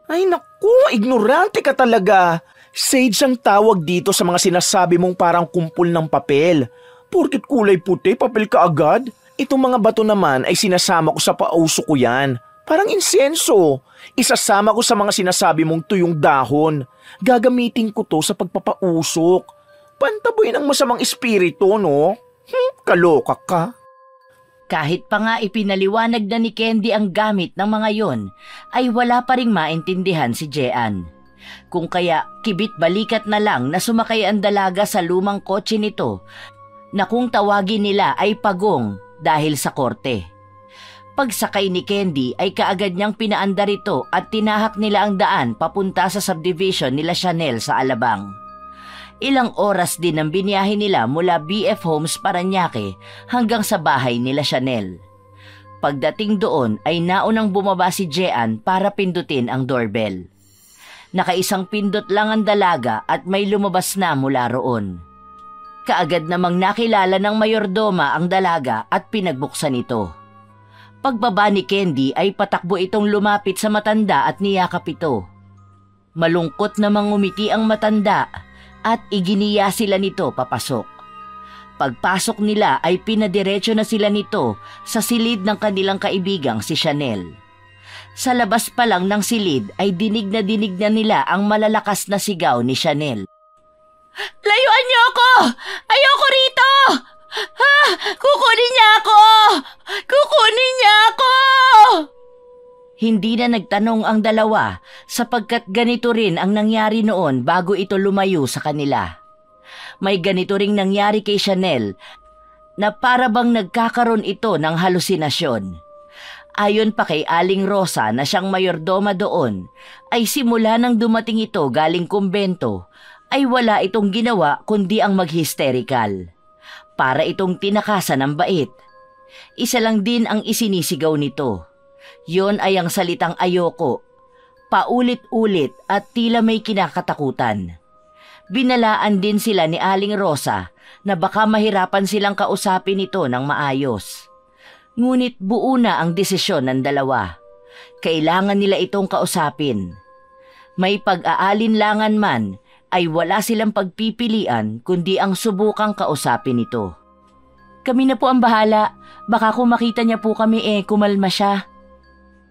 [SPEAKER 2] Ay naku, ignorante ka talaga. Sage ang tawag dito sa mga sinasabi mong parang kumpul ng papel. Porket kulay puti, papel ka agad. Itong mga bato naman ay sinasama ko sa pauso ko yan. Parang insenso. Isasama ko sa mga sinasabi mong tuyong dahon. Gagamitin ko to sa pagpapausok. Pantaboy ng masamang espiritu, no? Kaloka ka.
[SPEAKER 1] Kahit pa nga ipinaliwanag na ni Candy ang gamit ng mga yon, ay wala pa ring maintindihan si Jean. Kung kaya kibit balikat na lang na sumakay ang dalaga sa lumang kotse nito na kung tawagin nila ay pagong dahil sa korte. Pagsakay ni Candy ay kaagad niyang pinaandar ito at tinahak nila ang daan papunta sa subdivision nila Chanel sa Alabang. Ilang oras din ang biniyahe nila mula BF Homes Parañaque hanggang sa bahay nila Chanel. Pagdating doon ay naunang bumaba si Jean para pindutin ang doorbell. Nakaisang pindot lang ang dalaga at may lumabas na mula roon. Kaagad namang nakilala ng mayordoma ang dalaga at pinagbuksan ito. Pagbaba ni Candy ay patakbo itong lumapit sa matanda at niyakap ito. Malungkot namang ngumiti ang matanda at iginiya sila nito papasok. Pagpasok nila ay pinadiretso na sila nito sa silid ng kanilang kaibigang si Chanel. Sa labas pa lang ng silid ay dinig na nila ang malalakas na sigaw ni Chanel. "Layuan niyo ako! Ayoko rito! Ha! Kukunin niya ako! Kukunin niya ako!" Hindi na nagtanong ang dalawa sapagkat ganito rin ang nangyari noon bago ito lumayo sa kanila. May ganito ring nangyari kay Chanel na para bang nagkakaroon ito ng halusinasyon. Ayon pa kay Aling Rosa na siyang mayordoma doon, ay simula nang dumating ito galing kumbento, ay wala itong ginawa kundi ang mag-hysterical. Para itong tinakasan ng bait. Isa lang din ang isinisigaw nito. Yon ay ang salitang ayoko. Paulit-ulit at tila may kinakatakutan. Binalaan din sila ni Aling Rosa na baka mahirapan silang kausapin ito ng maayos. Ngunit buo na ang desisyon ng dalawa. Kailangan nila itong kausapin. May pag-aalinlangan man, ay wala silang pagpipilian kundi ang subukang kausapin ito. "Kami na po ang bahala. Baka kung makita niya po kami kumalma siya."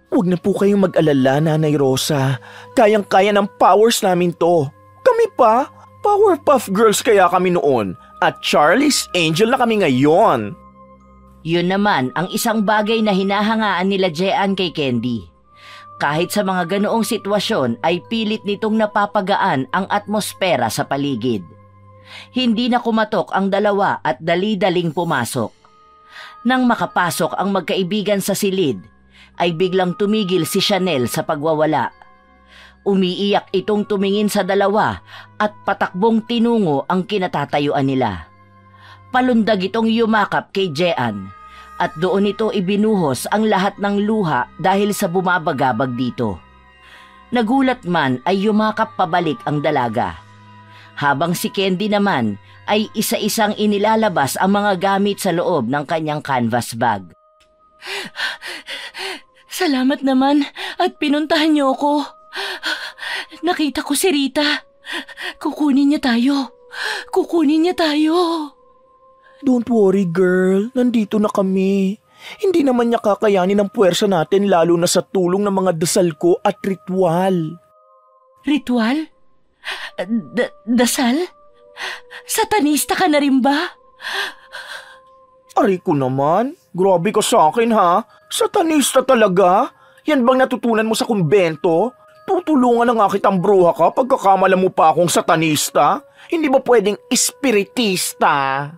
[SPEAKER 2] Huwag na po kayong mag-alala, Nanay Rosa. Kayang-kaya ng powers namin to. Kami pa? Powerpuff Girls kaya kami noon. At Charlie's Angel na kami ngayon.
[SPEAKER 1] Yun naman ang isang bagay na hinahangaan nila Jean kay Candy. Kahit sa mga ganoong sitwasyon ay pilit nitong napapagaan ang atmosfera sa paligid. Hindi na kumatok ang dalawa at dali-daling pumasok. Nang makapasok ang magkaibigan sa silid, ay biglang tumigil si Chanel sa pagwawala. Umiiyak itong tumingin sa dalawa at patakbong tinungo ang kinatatayuan nila. Palundag itong yumakap kay Jean at doon ito ibinuhos ang lahat ng luha dahil sa bumabagabag dito. Nagulat man ay yumakap pabalik ang dalaga. Habang si Candy naman ay isa-isang inilalabas ang mga gamit sa loob ng kanyang canvas bag. "Salamat naman at pinuntahan niyo ako. Nakita ko si Rita. Kukunin niya tayo. Kukunin niya tayo."
[SPEAKER 2] Don't worry, girl. Nandito na kami. Hindi naman niya kakayanin ang puwersa natin lalo na sa tulong ng mga dasal ko at ritual.
[SPEAKER 1] Ritual? Dasal? Satanista ka na rin ba?
[SPEAKER 2] Aray ko naman. Grabe ka sa akin ha. Satanista talaga? Yan bang natutunan mo sa kumbento? Tutulungan na nga kitang bruha ka pagkakamala mo pa akong satanista? Hindi ba pwedeng espiritista?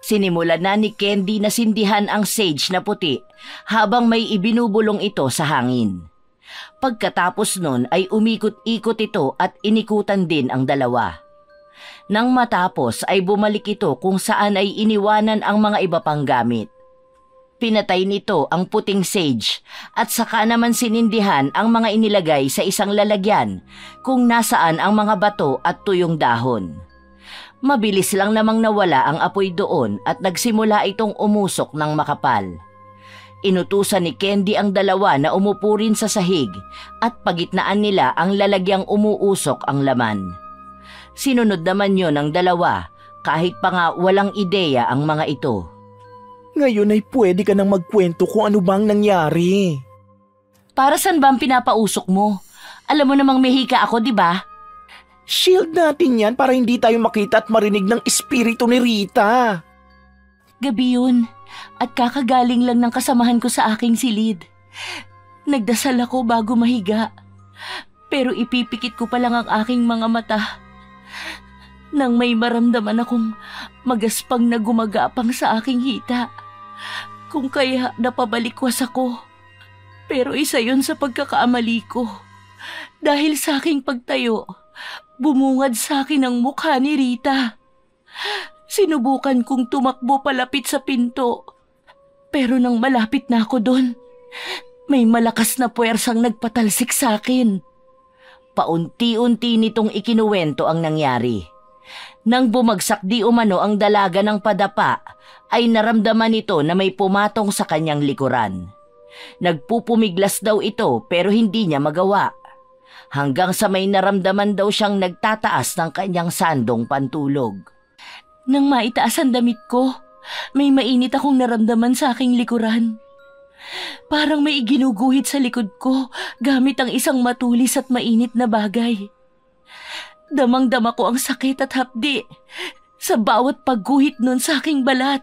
[SPEAKER 1] Sinimulan na ni Candy na sindihan ang sage na puti habang may ibinubulong ito sa hangin. Pagkatapos nun ay umikot-ikot ito at inikutan din ang dalawa. Nang matapos ay bumalik ito kung saan ay iniwanan ang mga iba pang gamit. Pinatay nito ang puting sage at saka naman sinindihan ang mga inilagay sa isang lalagyan kung nasaan ang mga bato at tuyong dahon. Mabilis lang namang nawala ang apoy doon at nagsimula itong umusok ng makapal. Inutusan ni Candy ang dalawa na umupo rin sa sahig at pagitnaan nila ang lalagyang umuusok ang laman. Sinunod naman yon ng dalawa kahit pa nga walang ideya ang mga ito.
[SPEAKER 2] Ngayon ay pwede ka nang magkwento kung ano bang nangyari.
[SPEAKER 1] Para saan ba ang pinapausok mo? Alam mo namang mehika ako, di ba?
[SPEAKER 2] Shield natin yan para hindi tayo makita at marinig ng espiritu ni Rita.
[SPEAKER 1] Gabi yun at kakagaling lang ng kasamahan ko sa aking silid. Nagdasal ako bago mahiga, pero ipipikit ko pa lang ang aking mga mata nang may maramdaman akong magaspang na gumagapang sa aking hita. Kung kaya napabalikwas ako, pero isa yun sa pagkakaamali ko. Dahil sa aking pagtayo, bumungad sa akin ang mukha ni Rita. Sinubukan kong tumakbo palapit sa pinto,
[SPEAKER 3] Pero nang malapit na ako doon, may malakas na puwersang nagpatalsik sa akin.
[SPEAKER 1] Paunti-unti nitong ikinuwento ang nangyari. Nang bumagsak di umano ang dalaga ng padapa, ay naramdaman nito na may pumatong sa kanyang likuran. Nagpupumiglas daw ito pero hindi niya magawa. Hanggang sa may naramdaman daw siyang nagtataas ng kanyang sandong pantulog.
[SPEAKER 3] Nang maitaas ang damit ko, may mainit akong naramdaman sa aking likuran. Parang may iginuguhit sa likod ko gamit ang isang matulis at mainit na bagay. Damang-dama ko ang sakit at hapdi sa bawat pagguhit nun sa aking balat.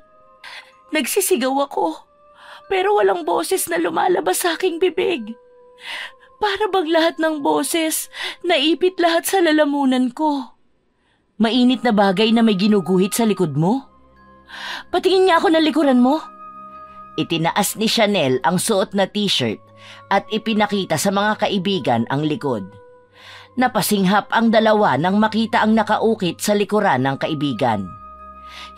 [SPEAKER 3] Nagsisigaw ako, pero walang boses na lumalabas sa aking bibig. Para bang lahat ng boses, naipit lahat sa lalamunan ko.
[SPEAKER 1] Mainit na bagay na may ginuguhit sa likod mo?
[SPEAKER 3] Patingin nga ako ng likuran mo.
[SPEAKER 1] Itinaas ni Chanel ang suot na t-shirt at ipinakita sa mga kaibigan ang likod. Napasinghap ang dalawa nang makita ang nakaukit sa likuran ng kaibigan.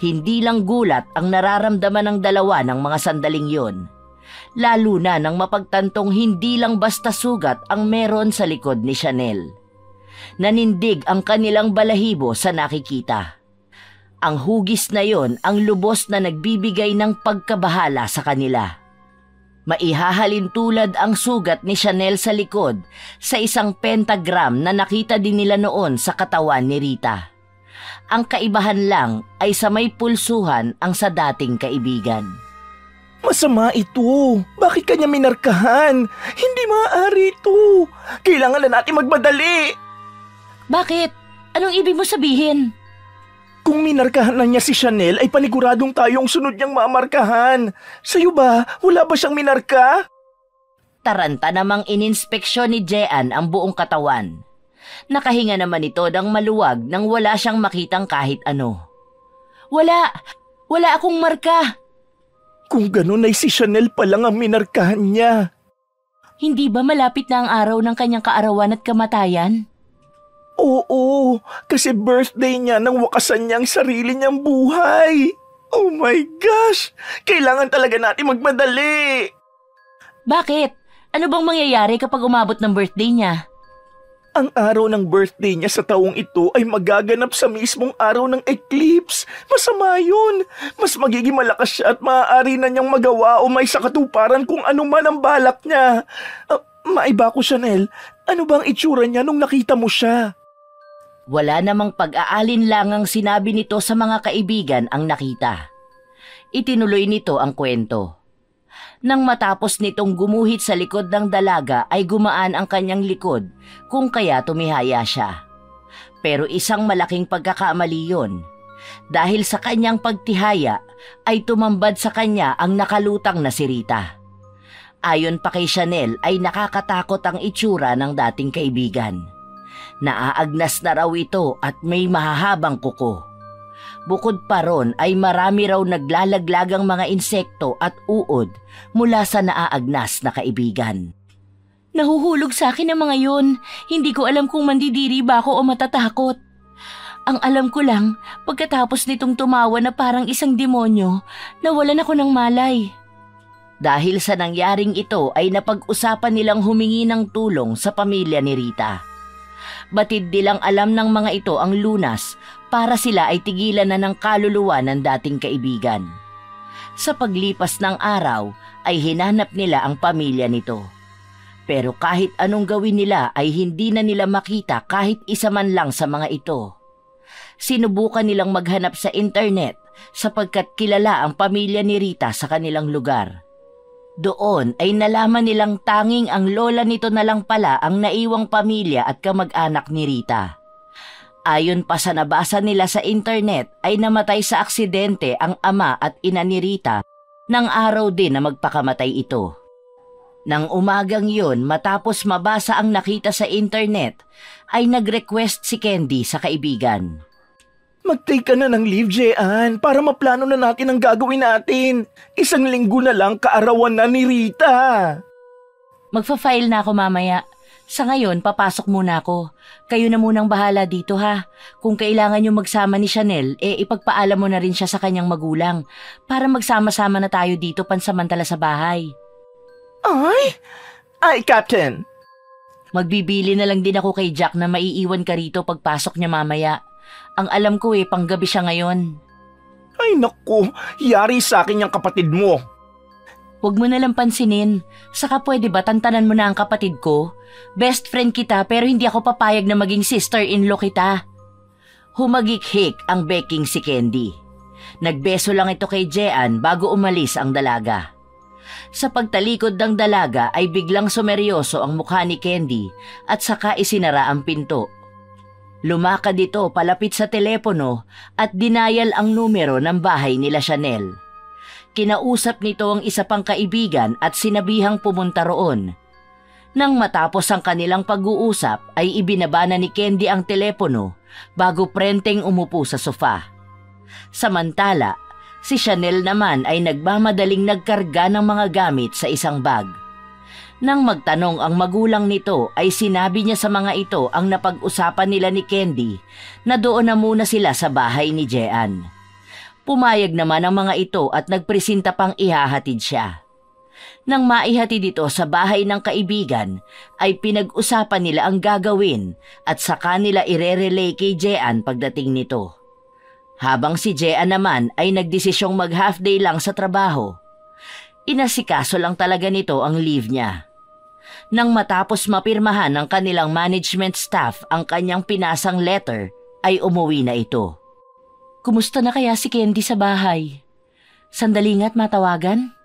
[SPEAKER 1] Hindi lang gulat ang nararamdaman ng dalawa ng mga sandaling yon. Lalo na nang mapagtantong hindi lang basta sugat ang meron sa likod ni Chanel. Nanindig ang kanilang balahibo sa nakikita. Ang hugis na yon ang lubos na nagbibigay ng pagkabahala sa kanila. Maihahalin tulad ang sugat ni Chanel sa likod sa isang pentagram na nakita din nila noon sa katawan ni Rita. Ang kaibahan lang ay sa may pulsuhan ang sa dating kaibigan.
[SPEAKER 2] Masama ito. Bakit kanya minarkahan? Hindi maaari ito. Kailangan na natin magmadali.
[SPEAKER 3] Bakit? Anong ibig mo sabihin?
[SPEAKER 2] Kung minarkahan na niya si Chanel ay paniguradong tayong sunod niyang mamarkahan. Sa'yo ba? Wala ba siyang minarka?
[SPEAKER 1] Taranta namang ininspeksyon ni Jean ang buong katawan. Nakahinga naman ito ng maluwag nang wala siyang makitang kahit ano.
[SPEAKER 3] Wala akong marka.
[SPEAKER 2] Kung ganun ay si Chanel pa lang ang minarkahan niya.
[SPEAKER 3] Hindi ba malapit na ang araw ng kanyang kaarawan at kamatayan?
[SPEAKER 2] Oo, kasi birthday niya nang wakasan niya ang sarili niyang buhay. Oh my gosh! Kailangan talaga natin magmadali.
[SPEAKER 3] Bakit? Ano bang mangyayari kapag umabot ng birthday niya?
[SPEAKER 2] Ang araw ng birthday niya sa taong ito ay magaganap sa mismong araw ng eclipse. Masama yun. Mas magiging malakas siya at maaari na niyang magawa o may sakatuparan kung ano man ang balak niya. Maiba ko, Chanel. Ano bang itsura niya nung nakita mo siya?
[SPEAKER 1] Wala namang pag-aalinlangang sinabi nito sa mga kaibigan ang nakita. Itinuloy nito ang kwento. Nang matapos nitong gumuhit sa likod ng dalaga ay gumaan ang kanyang likod kung kaya tumihaya siya. Pero isang malaking pagkakamali yun. Dahil sa kanyang pagtihaya ay tumambad sa kanya ang nakalutang na si Rita. Ayon pa kay Chanel ay nakakatakot ang itsura ng dating kaibigan. Naaagnas na raw ito at may mahahabang kuko. Bukod pa ron ay marami raw naglalaglagang mga insekto at uod mula sa naaagnas na kaibigan.
[SPEAKER 3] Nahuhulog sa akin ang mga yun. Hindi ko alam kung mandidiri ba ako o matatakot. Ang alam ko lang, pagkatapos nitong tumawa na parang isang demonyo, nawalan ako ng malay.
[SPEAKER 1] Dahil sa nangyaring ito ay napag-usapan nilang humingi ng tulong sa pamilya ni Rita. Batid nilang alam ng mga ito ang lunas para sila ay tigilan na ng kaluluwa ng dating kaibigan. Sa paglipas ng araw ay hinanap nila ang pamilya nito. Pero kahit anong gawin nila ay hindi na nila makita kahit isa man lang sa mga ito. Sinubukan nilang maghanap sa internet sapagkat kilala ang pamilya ni Rita sa kanilang lugar. Doon ay nalaman nilang tanging ang lola nito na lang pala ang naiwang pamilya at kamag-anak ni Rita. Ayon pa sa nabasa nila sa internet ay namatay sa aksidente ang ama at ina ni Rita nang araw din na magpakamatay ito. Nang umagang yun matapos mabasa ang nakita sa internet ay nag-request si Candy sa kaibigan.
[SPEAKER 2] Mag-take ka na ng leave, Jean, para maplano na natin ang gagawin natin. 1 linggo na lang kaarawan na ni Rita.
[SPEAKER 3] Magfa-file na ako mamaya. Sa ngayon, papasok muna ako. Kayo na munang bahala dito ha. Kung kailangan nyo magsama ni Chanel, ipagpaalam mo na rin siya sa kanyang magulang para magsama-sama na tayo dito pansamantala sa bahay.
[SPEAKER 2] Ay, Captain!
[SPEAKER 3] Magbibili na lang din ako kay Jack na maiiwan ka rito pagpasok niya mamaya. Ang alam ko panggabi siya ngayon.
[SPEAKER 2] Ay naku, yari sa akin yung kapatid mo.
[SPEAKER 3] Huwag mo nalang pansinin. Saka pwede ba tantanan mo na ang kapatid ko? Best friend kita pero hindi ako papayag na maging sister-in-law kita. Humagikhik ang beking si Candy. Nagbeso lang ito kay Jean bago umalis ang dalaga. Sa pagtalikod ng dalaga ay biglang sumeryoso ang mukha ni Candy at saka isinara ang pinto. Lumakad ito palapit sa telepono at dinayal ang numero ng bahay nila Chanel. Kinausap nito ang isa pang kaibigan at sinabihang pumunta roon. Nang matapos ang kanilang pag-uusap ay ibinaba na ni Candy ang telepono bago prenteng umupo sa sofa. Samantala, si Chanel naman ay nagmamadaling nagkarga ng mga gamit sa isang bag. Nang magtanong ang magulang nito ay sinabi niya sa mga ito ang napag-usapan nila ni Candy na doon na muna sila sa bahay ni Jean. Pumayag naman ang mga ito at nagpresenta pang ihahatid siya. Nang maihatid ito sa bahay ng kaibigan ay pinag-usapan nila ang gagawin at saka nila irerelay kay Jean pagdating nito. Habang si Jean naman ay nagdesisyong mag-half day lang sa trabaho. Inasikaso lang talaga nito ang leave niya. Nang matapos mapirmahan ng kanilang management staff ang kanyang pinasang letter ay umuwi na ito. Kumusta na kaya si Candy sa bahay? Sandali nga't matawagan?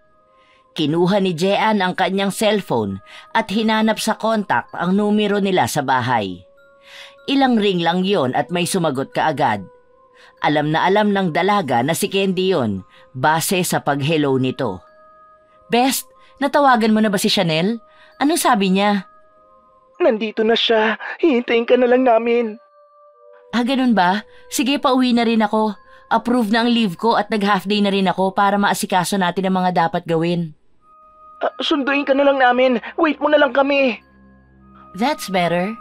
[SPEAKER 3] Kinuha ni Jean ang kanyang cellphone at hinanap sa contact ang numero nila sa bahay. Ilang ring lang yon at may sumagot kaagad. Alam na alam ng dalaga na si Candy yon base sa pag-hello nito. Best, natawagan mo na ba si Chanel? Anong sabi niya?
[SPEAKER 2] Nandito na siya. Hihintayin ka na lang namin.
[SPEAKER 3] Ganun ba? Sige, pauwi na rin ako. Approve na ang leave ko at nag-half day na rin ako para maasikaso natin ang mga dapat gawin.
[SPEAKER 2] Sunduin ka na lang namin. Wait mo na lang kami.
[SPEAKER 3] That's better.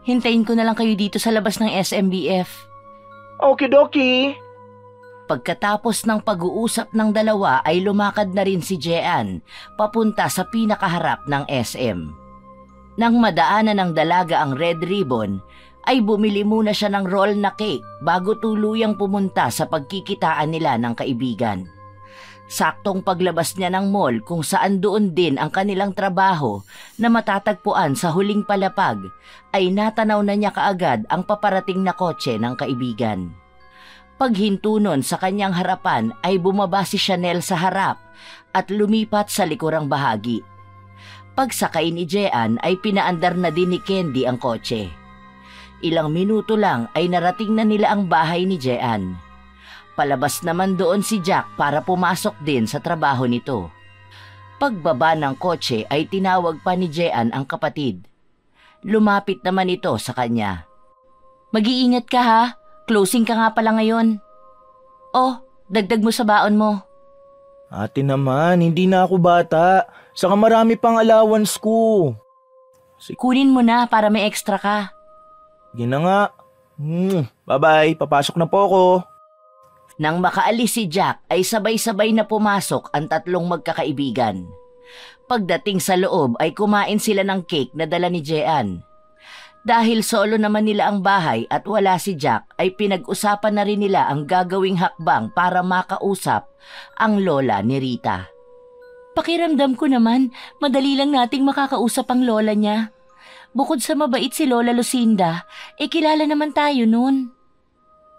[SPEAKER 3] Hintayin ko na lang kayo dito sa labas ng SMBF.
[SPEAKER 2] Okidoki.
[SPEAKER 3] Pagkatapos ng pag-uusap ng dalawa ay lumakad na rin si Jean papunta sa pinakaharap ng SM. Nang madaanan ng dalaga ang red ribbon, ay bumili muna siya ng roll na cake bago tuluyang pumunta sa pagkikitaan nila ng kaibigan. Saktong paglabas niya ng mall kung saan doon din ang kanilang trabaho na matatagpuan sa huling palapag, ay natanaw na niya kaagad ang paparating na kotse ng kaibigan. Paghinto nun sa kanyang harapan ay bumaba si Chanel sa harap at lumipat sa likurang bahagi. Pagsakay ni Jean ay pinaandar na din ni Candy ang kotse. Ilang minuto lang ay narating na nila ang bahay ni Jean. Palabas naman doon si Jack para pumasok din sa trabaho nito. Pagbaba ng kotse ay tinawag pa ni Jean ang kapatid. Lumapit naman ito sa kanya. Mag-iingat ka ha, closing ka nga pala ngayon. Oh, dagdag mo sa baon mo.
[SPEAKER 2] Ate naman, hindi na ako bata. Saka marami pang allowance ko.
[SPEAKER 3] Kunin mo na para may extra ka.
[SPEAKER 2] Gina nga. Bye-bye, papasok na po ako.
[SPEAKER 1] Nang makaalis si Jack ay sabay-sabay na pumasok ang tatlong magkakaibigan. Pagdating sa loob ay kumain sila ng cake na dala ni Jean. Dahil solo naman nila ang bahay at wala si Jack ay pinag-usapan na rin nila ang gagawing hakbang para makausap ang lola ni Rita. Pakiramdam ko naman, madali lang nating makakausap ang lola niya. Bukod sa mabait si Lola Lucinda, kilala naman tayo nun.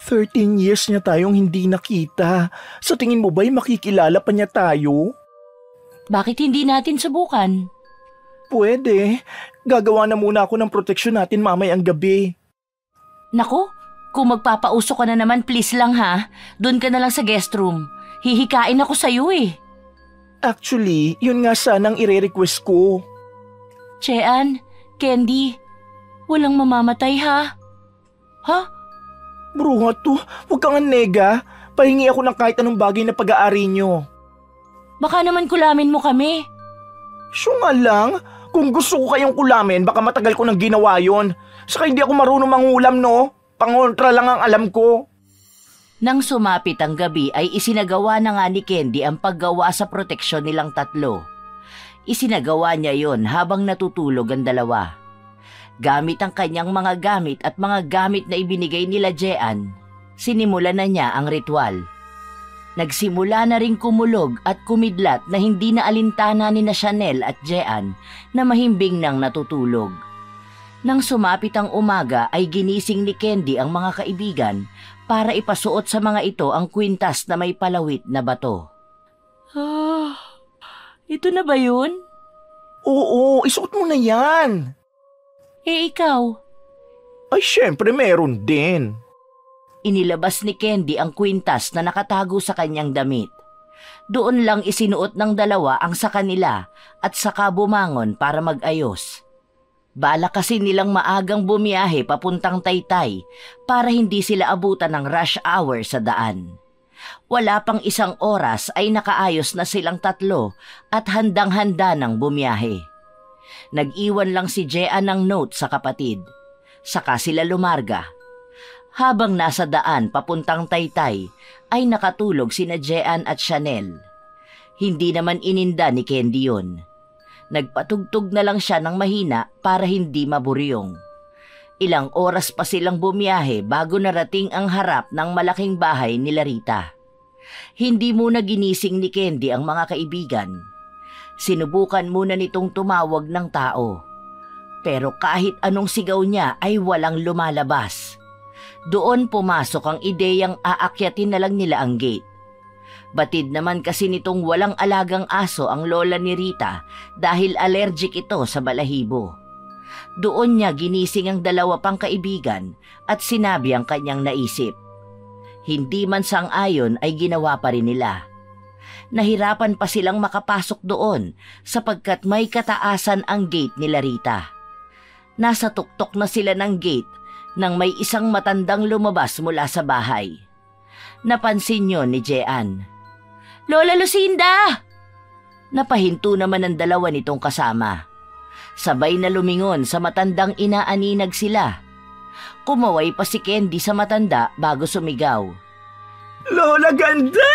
[SPEAKER 2] 13 years niya tayong hindi nakita. Sa tingin mo ba'y makikilala pa niya tayo?
[SPEAKER 3] Bakit hindi natin subukan?
[SPEAKER 2] Pwede. Gagawa na muna ako ng proteksyon natin mamayang gabi.
[SPEAKER 3] Naku, kung magpapauso ka na naman please lang ha. Doon ka na lang sa guest room. Hihikain ako sa'yo eh.
[SPEAKER 2] Actually, yun nga sanang ire-request ko.
[SPEAKER 3] Jean, Candy, walang mamamatay ha? Ha?
[SPEAKER 2] Bruha to, huwag kang nega. Pahingi ako ng kahit anong bagay na pag-aari nyo.
[SPEAKER 3] Baka naman kulamin mo kami.
[SPEAKER 2] Siya nga lang, Kung gusto ko kayong kulamin, baka matagal ko nang ginawa yon. Saka hindi ako marunong mangulam, no? Pangontra lang ang alam ko.
[SPEAKER 1] Nang sumapit ang gabi ay isinagawa na nga ni Candy ang paggawa sa proteksyon nilang tatlo. Isinagawa niya yon habang natutulog ang dalawa. Gamit ang kanyang mga gamit at mga gamit na ibinigay nila Jean, sinimulan na niya ang ritual. Nagsimula na ring kumulog at kumidlat na hindi na alintana ni na Chanel at Jean na mahimbing nang natutulog. Nang sumapit ang umaga ay ginising ni Candy ang mga kaibigan para ipasuot sa mga ito ang kwintas na may palawit na bato.
[SPEAKER 3] Ito na ba yun?
[SPEAKER 2] Oo, isuot mo na yan.
[SPEAKER 3] Ikaw?
[SPEAKER 2] Ay, syempre meron din.
[SPEAKER 1] Inilabas ni Candy ang kwintas na nakatago sa kanyang damit. Doon lang isinuot ng dalawa ang sa kanila at saka bumangon para mag-ayos. Bala kasi nilang maagang bumiyahe papuntang Taytay para hindi sila abutan ng rush hour sa daan. Wala pang 1 oras ay nakaayos na silang tatlo at handang-handa ng bumiyahe. Nag-iwan lang si Jean ng note sa kapatid. Saka sila lumarga. Habang nasa daan papuntang Taytay ay nakatulog sina Jean at Chanel. Hindi naman ininda ni Candy yun. Nagpatugtog na lang siya ng mahina para hindi maburyong. Ilang oras pa silang bumiyahe bago narating ang harap ng malaking bahay ni Rita. Hindi muna ginising ni Candy ang mga kaibigan. Sinubukan muna nitong tumawag ng tao. Pero kahit anong sigaw niya ay walang lumalabas. Doon pumasok ang ideyang aakyatin na lang nila ang gate. Batid naman kasi nitong walang alagang aso ang lola ni Rita dahil allergic ito sa balahibo. Doon niya ginising ang 2 pang kaibigan at sinabi ang kanyang naisip. Hindi man sang-ayon ay ginawa pa rin nila. Nahirapan pa silang makapasok doon sapagkat may kataasan ang gate nila Rita. Nasa tuktok na sila ng gate nang may isang matandang lumabas mula sa bahay. Napansin yon ni Jean. "Lola Lucinda!" Napahinto naman ang 2 nitong kasama. Sabay na lumingon sa matandang inaaninag sila. Kumaway pa si Candy sa matanda bago sumigaw.
[SPEAKER 2] Lola ganda!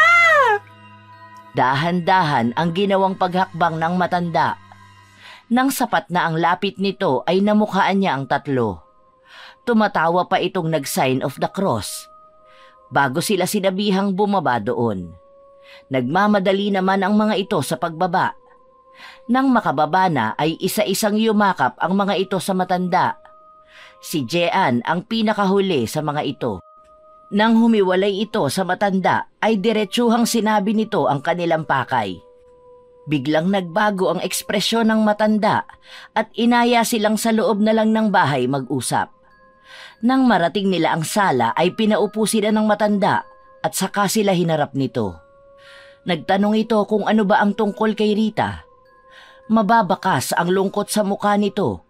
[SPEAKER 1] Dahan-dahan ang ginawang paghakbang ng matanda. Nang sapat na ang lapit nito ay namukhaan niya ang tatlo. Tumatawa pa itong nag-sign of the cross. Bago sila sinabihang bumaba doon. Nagmamadali naman ang mga ito sa pagbaba. Nang makababa na ay isa-isang yumakap ang mga ito sa matanda. Si Jean ang pinakahuli sa mga ito. Nang humiwalay ito sa matanda ay diretsuhang sinabi nito ang kanilang pakay. Biglang nagbago ang ekspresyon ng matanda at inaya silang sa loob na lang ng bahay mag-usap. Nang marating nila ang sala ay pinaupo sila ng matanda at saka sila hinarap nito. Nagtanong ito kung ano ba ang tungkol kay Rita. Mababakas ang lungkot sa mukha nito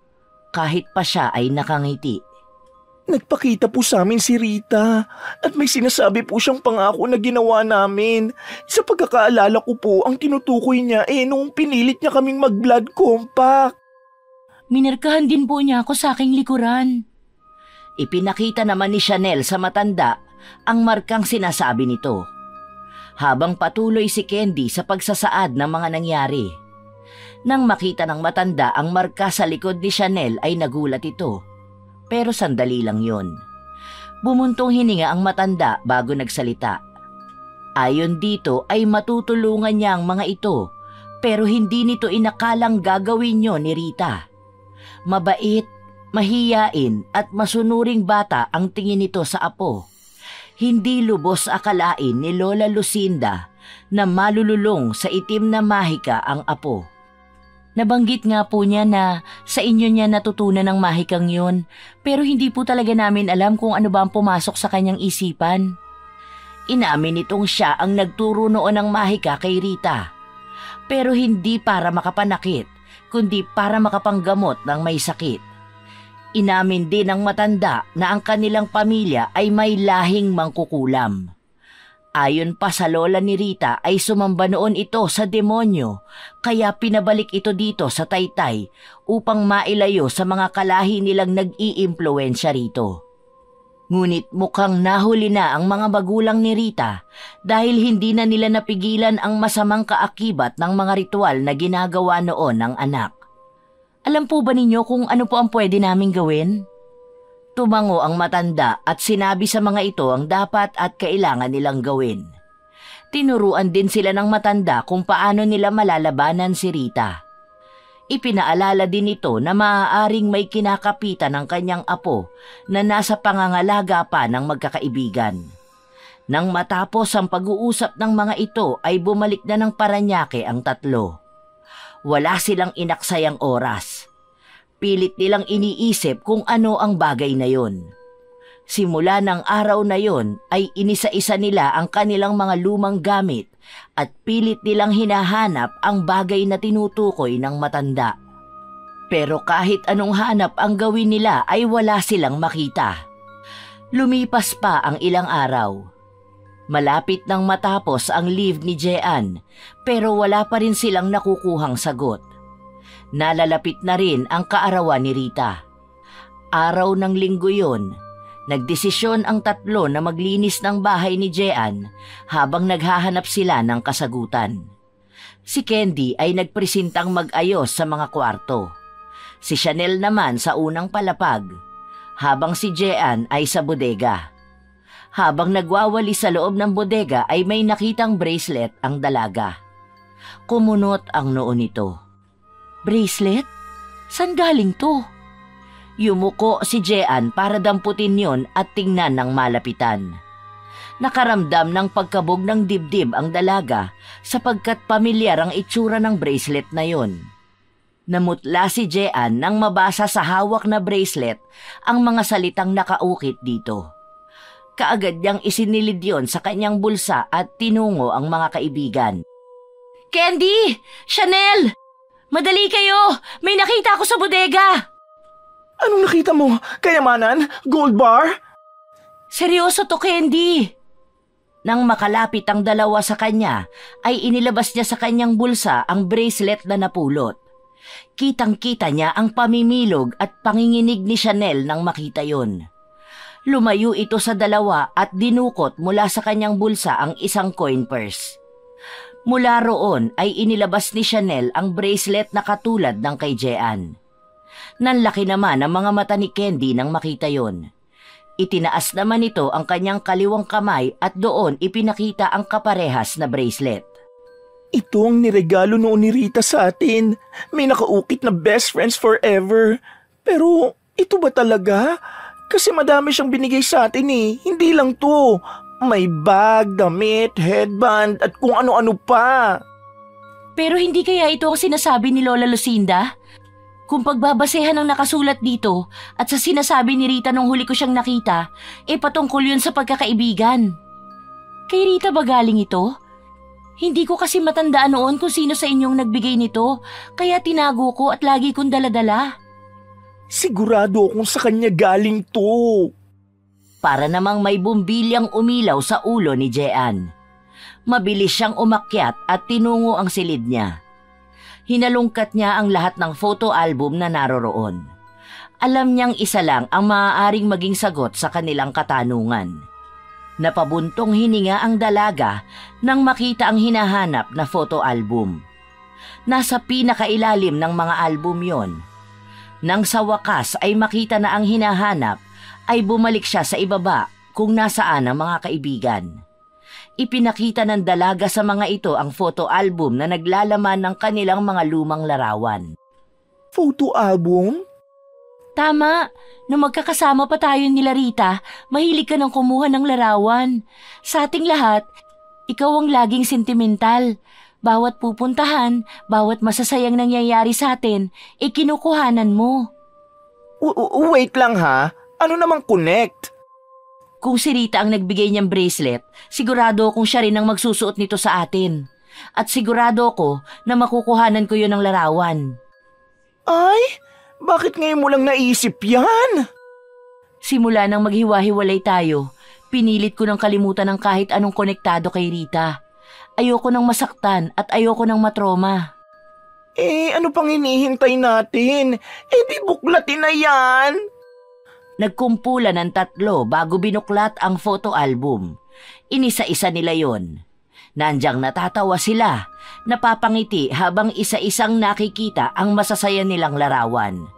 [SPEAKER 1] kahit pa siya ay nakangiti.
[SPEAKER 2] Nagpakita po sa amin si Rita at may sinasabi po siyang pangako na ginawa namin. Sa pagkakaalala ko po, ang tinutukoy niya nung pinilit niya kaming mag-blood compact.
[SPEAKER 3] Minerkahan din po niya ako sa aking likuran.
[SPEAKER 1] Ipinakita naman ni Chanel sa matanda ang markang sinasabi nito. Habang patuloy si Candy sa pagsasaad ng mga nangyari. Nang makita ng matanda ang marka sa likod ni Chanel ay nagulat ito. Pero sandali lang yon. Bumuntong hininga ang matanda bago nagsalita. Ayon dito ay matutulungan niya ang mga ito pero hindi nito inakalang gagawin niyo ni Rita. Mabait, mahiyain at masunuring bata ang tingin nito sa apo. Hindi lubos akalain ni Lola Lucinda na malululong sa itim na mahika ang apo. Nabanggit nga po niya na sa inyo niya natutunan ng mahikang yun, pero hindi po talaga namin alam kung ano ba ang pumasok sa kanyang isipan. Inamin nitong siya ang nagturo noon ng mahika kay Rita, pero hindi para makapanakit, kundi para makapanggamot ng may sakit. Inamin din ng matanda na ang kanilang pamilya ay may lahing mangkukulam. Ayon pa sa lola ni Rita ay sumamba noon ito sa demonyo kaya pinabalik ito dito sa Taytay upang mailayo sa mga kalahi nilang nag-iimpluwensya rito. Ngunit mukhang nahuli na ang mga magulang ni Rita dahil hindi na nila napigilan ang masamang kaakibat ng mga ritual na ginagawa noon ng anak. Alam po ba ninyo kung ano po ang pwede naming gawin? Tumango ang matanda at sinabi sa mga ito ang dapat at kailangan nilang gawin. Tinuruan din sila ng matanda kung paano nila malalabanan si Rita. Ipinaalala din ito na maaaring may kinakapitan ng kanyang apo na nasa pangangalaga pa ng magkakaibigan. Nang matapos ang pag-uusap ng mga ito ay bumalik na ng Paranaque ang tatlo. Wala silang inaksayang oras. Pilit nilang iniisip kung ano ang bagay na yon. Simula ng araw na yon ay inisa-isa nila ang kanilang mga lumang gamit at pilit nilang hinahanap ang bagay na tinutukoy ng matanda. Pero kahit anong hanap ang gawin nila ay wala silang makita. Lumipas pa ang ilang araw. Malapit nang matapos ang leave ni Jean pero wala pa rin silang nakukuhang sagot. Nalalapit na rin ang kaarawan ni Rita. Araw ng linggo yon, nagdesisyon ang tatlo na maglinis ng bahay ni Jean habang naghahanap sila ng kasagutan. Si Candy ay nagpresintang mag-ayos sa mga kwarto. Si Chanel naman sa unang palapag, habang si Jean ay sa bodega. Habang nagwawali sa loob ng bodega ay may nakitang bracelet ang dalaga. Kumunot ang noo nito. Bracelet? San galing to? Yumuko si Jean para damputin yon at tingnan ng malapitan. Nakaramdam ng pagkabog ng dibdib ang dalaga sapagkat pamilyar ang itsura ng bracelet na yon. Namutla si Jean nang mabasa sa hawak na bracelet ang mga salitang nakaukit dito. Kaagad niyang isinilid yon sa kanyang bulsa at tinungo ang mga kaibigan. Candy! Chanel! Madali kayo! May nakita ako sa bodega!
[SPEAKER 2] Anong nakita mo? Kayamanan? Gold bar?
[SPEAKER 1] Seryoso to, Candy! Nang makalapit ang dalawa sa kanya, ay inilabas niya sa kanyang bulsa ang bracelet na napulot. Kitang-kita niya ang pamimilog at panginginig ni Chanel nang makita yon. Lumayo ito sa dalawa at dinukot mula sa kanyang bulsa ang isang coin purse. Mula roon ay inilabas ni Chanel ang bracelet na katulad ng kay Jean. Nanlaki naman ang mga mata ni Candy nang makita yon. Itinaas naman ito ang kanyang kaliwang kamay at doon ipinakita ang kaparehas na bracelet.
[SPEAKER 2] Ito ang niregalo noon ni Rita sa atin. May nakaukit na best friends forever. Pero ito ba talaga? Kasi madami siyang binigay sa atin eh. Hindi lang to. May bag, damit, headband at kung ano-ano pa.
[SPEAKER 3] Pero hindi kaya ito ang sinasabi ni Lola Lucinda? Kung pagbabasehan ang nakasulat dito at sa sinasabi ni Rita nung huli ko siyang nakita, patungkol yun sa pagkakaibigan. Kay Rita ba galing ito? Hindi ko kasi matandaan noon kung sino sa inyong nagbigay nito, kaya tinago ko at lagi kong daladala.
[SPEAKER 2] Sigurado akong sa kanya galing to.
[SPEAKER 1] Para namang may bumbilyang umilaw sa ulo ni Jean. Mabilis siyang umakyat at tinungo ang silid niya. Hinalungkat niya ang lahat ng photo album na naroroon. Alam niyang isa lang ang maaaring maging sagot sa kanilang katanungan. Napabuntong hininga ang dalaga nang makita ang hinahanap na photo album. Nasa pinakailalim ng mga album yon. Nang sa wakas ay makita na ang hinahanap, ay bumalik siya sa ibaba kung nasaan ang mga kaibigan. Ipinakita ng dalaga sa mga ito ang photo album na naglalaman ng kanilang mga lumang larawan.
[SPEAKER 2] Photo album?
[SPEAKER 3] Tama, nung magkakasama pa tayo nila Rita, mahilig ka ng kumuha ng larawan. Sa ating lahat, ikaw ang laging sentimental. Bawat pupuntahan, bawat masasayang nangyayari sa atin, kinukuhanan mo.
[SPEAKER 2] Wait lang ha. Ano namang connect?
[SPEAKER 3] Kung si Rita ang nagbigay niyang bracelet, sigurado akong siya rin ang magsusuot nito sa atin. At sigurado ako na makukuhanan ko yun ng larawan.
[SPEAKER 2] Ay, bakit ngayon mo lang naisip yan?
[SPEAKER 3] Simula nang maghiwa-hiwalay tayo, Pinilit ko ng kalimutan ng kahit anong konektado kay Rita. Ayoko nang masaktan at ayoko nang matroma.
[SPEAKER 2] Ano pang hinihintay natin? Di buklatin na yan!
[SPEAKER 1] Nagkumpulan ng tatlo bago binuklat ang photo album. Inisa-isa nila yon. Nandyang natatawa sila, napapangiti habang isa-isang nakikita ang masasaya nilang larawan.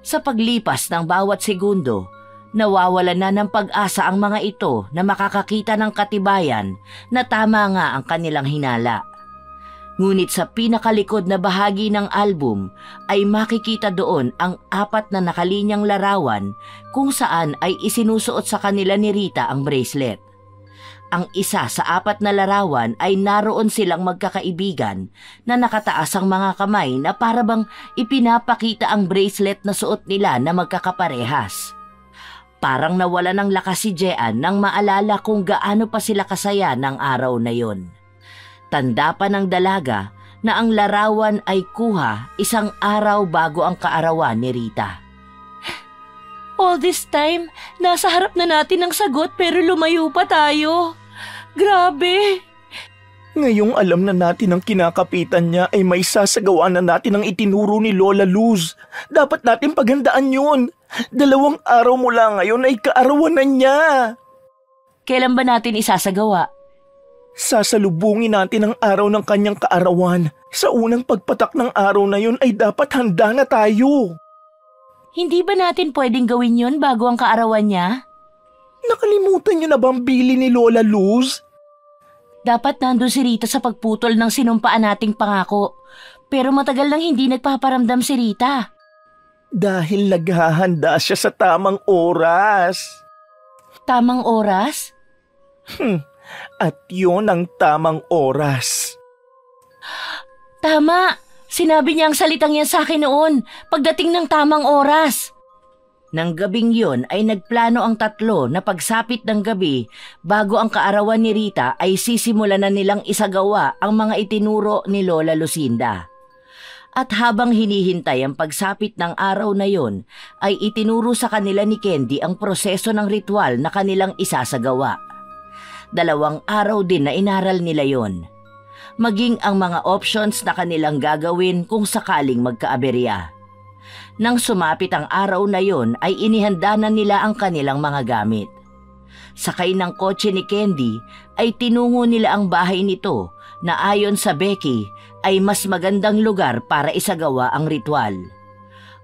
[SPEAKER 1] Sa paglipas ng bawat segundo, nawawalan na ng pag-asa ang mga ito na makakakita ng katibayan na tama nga ang kanilang hinala. Ngunit sa pinakalikod na bahagi ng album ay makikita doon ang 4 na nakalinyang larawan kung saan ay isinusuot sa kanila ni Rita ang bracelet. Ang isa sa 4 na larawan ay naroon silang magkakaibigan na nakataas ang mga kamay na parabang ipinapakita ang bracelet na suot nila na magkakaparehas. Parang nawala ng lakas si Jean nang maalala kung gaano pa sila kasaya ng araw na yon. Tanda pa ng dalaga na ang larawan ay kuha 1 araw bago ang kaarawan ni Rita.
[SPEAKER 3] All this time, nasa harap na natin ang sagot pero lumayo pa tayo. Grabe!
[SPEAKER 2] Ngayong alam na natin ang kinakapitan niya ay may sasagawa na natin ang itinuro ni Lola Luz. Dapat natin paghandaan yun. 2 araw mula ngayon ay kaarawan na niya.
[SPEAKER 3] Kailan ba natin isasagawa?
[SPEAKER 2] Sasalubungin natin ang araw ng kanyang kaarawan. Sa unang pagpatak ng araw na yun ay dapat handa na tayo.
[SPEAKER 3] Hindi ba natin pwedeng gawin yun bago ang kaarawan niya?
[SPEAKER 2] Nakalimutan niyo na bang bili ni Lola Luz?
[SPEAKER 3] Dapat nandun si Rita sa pagputol ng sinumpaan nating pangako. Pero matagal nang hindi nagpaparamdam si Rita.
[SPEAKER 2] Dahil naghahanda siya sa tamang oras.
[SPEAKER 3] Tamang oras?
[SPEAKER 2] At yun ang tamang oras.
[SPEAKER 3] Tama! Sinabi niya ang salitang yan sa akin noon, pagdating ng tamang oras.
[SPEAKER 1] Nang gabing yon ay nagplano ang tatlo na pagsapit ng gabi bago ang kaarawan ni Rita ay sisimulan na nilang isagawa ang mga itinuro ni Lola Lucinda. At habang hinihintay ang pagsapit ng araw na yon ay itinuro sa kanila ni Candy ang proseso ng ritual na kanilang isasagawa. 2 araw din na inaral nila yon. Maging ang mga options na kanilang gagawin kung sakaling magkaaberya. Nang sumapit ang araw na yon ay inihanda na nila ang kanilang mga gamit. Sakay ng kotse ni Candy ay tinungo nila ang bahay nito na ayon sa Becky ay mas magandang lugar para isagawa ang ritual.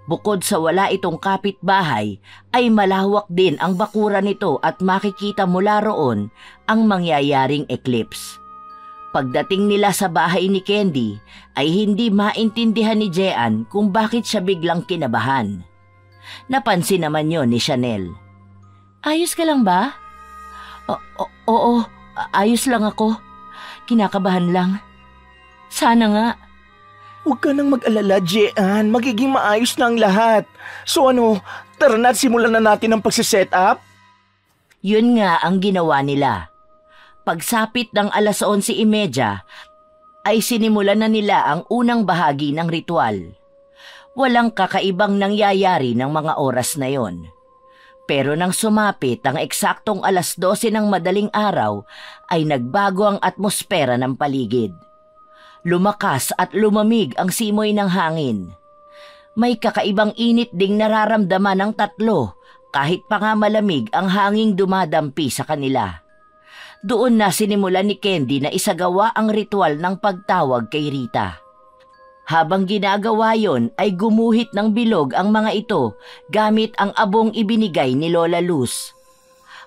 [SPEAKER 1] Bukod sa wala itong kapitbahay, ay malawak din ang bakuran nito at makikita mula roon ang mangyayaring eclipse. Pagdating nila sa bahay ni Candy, ay hindi maintindihan ni Jean kung bakit siya biglang kinabahan. Napansin naman yon ni Chanel.
[SPEAKER 3] Ayos ka lang ba? Oo, ayos lang ako. Kinakabahan lang. Sana nga.
[SPEAKER 2] Huwag ka nang mag-alala, Jean. Magiging maayos na ang lahat. So tara na at simulan na natin ang pagsiset up?
[SPEAKER 1] Yun nga ang ginawa nila. Pagsapit ng 11:30 ay sinimulan na nila ang unang bahagi ng ritual. Walang kakaibang nangyayari ng mga oras na yon. Pero nang sumapit ang eksaktong 12:00 ng madaling araw ay nagbago ang atmosfera ng paligid. Lumakas at lumamig ang simoy ng hangin. May kakaibang init ding nararamdaman ng tatlo kahit pa nga malamig ang hanging dumadampi sa kanila. Doon na sinimulan ni Candy na isagawa ang ritual ng pagtawag kay Rita. Habang ginagawa yon ay gumuhit ng bilog ang mga ito gamit ang abong ibinigay ni Lola Luz.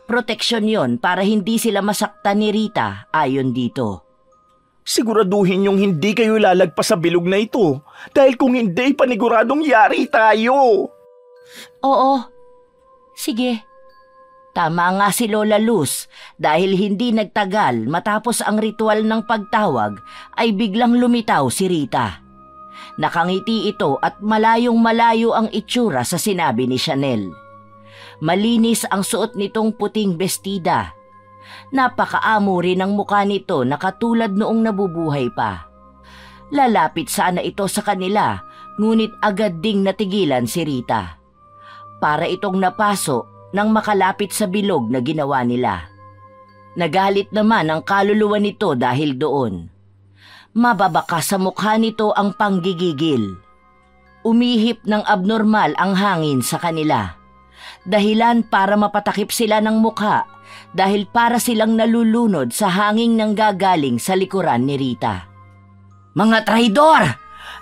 [SPEAKER 1] Proteksyon yon para hindi sila masaktan ni Rita ayon dito.
[SPEAKER 2] Siguraduhin yung hindi kayo lalagpas sa bilog na ito dahil kung hindi paniguradong yari tayo.
[SPEAKER 3] Oo. Sige.
[SPEAKER 1] Tama nga si Lola Luz dahil hindi nagtagal matapos ang ritual ng pagtawag ay biglang lumitaw si Rita. Nakangiti ito at malayong-malayo ang itsura sa sinabi ni Chanel. Malinis ang suot nitong puting bestida. Napakaamo rin ang mukha nito na katulad noong nabubuhay pa. Lalapit sana ito sa kanila, ngunit agad ding natigilan si Rita. Para itong napaso nang makalapit sa bilog na ginawa nila. Nagalit naman ang kaluluwa nito dahil doon. Mababaka sa mukha nito ang panggigigil. Umihip ng abnormal ang hangin sa kanila. Dahilan para mapatakip sila ng mukha dahil para silang nalulunod sa hangin nang gagaling sa likuran ni Rita. Mga traidor!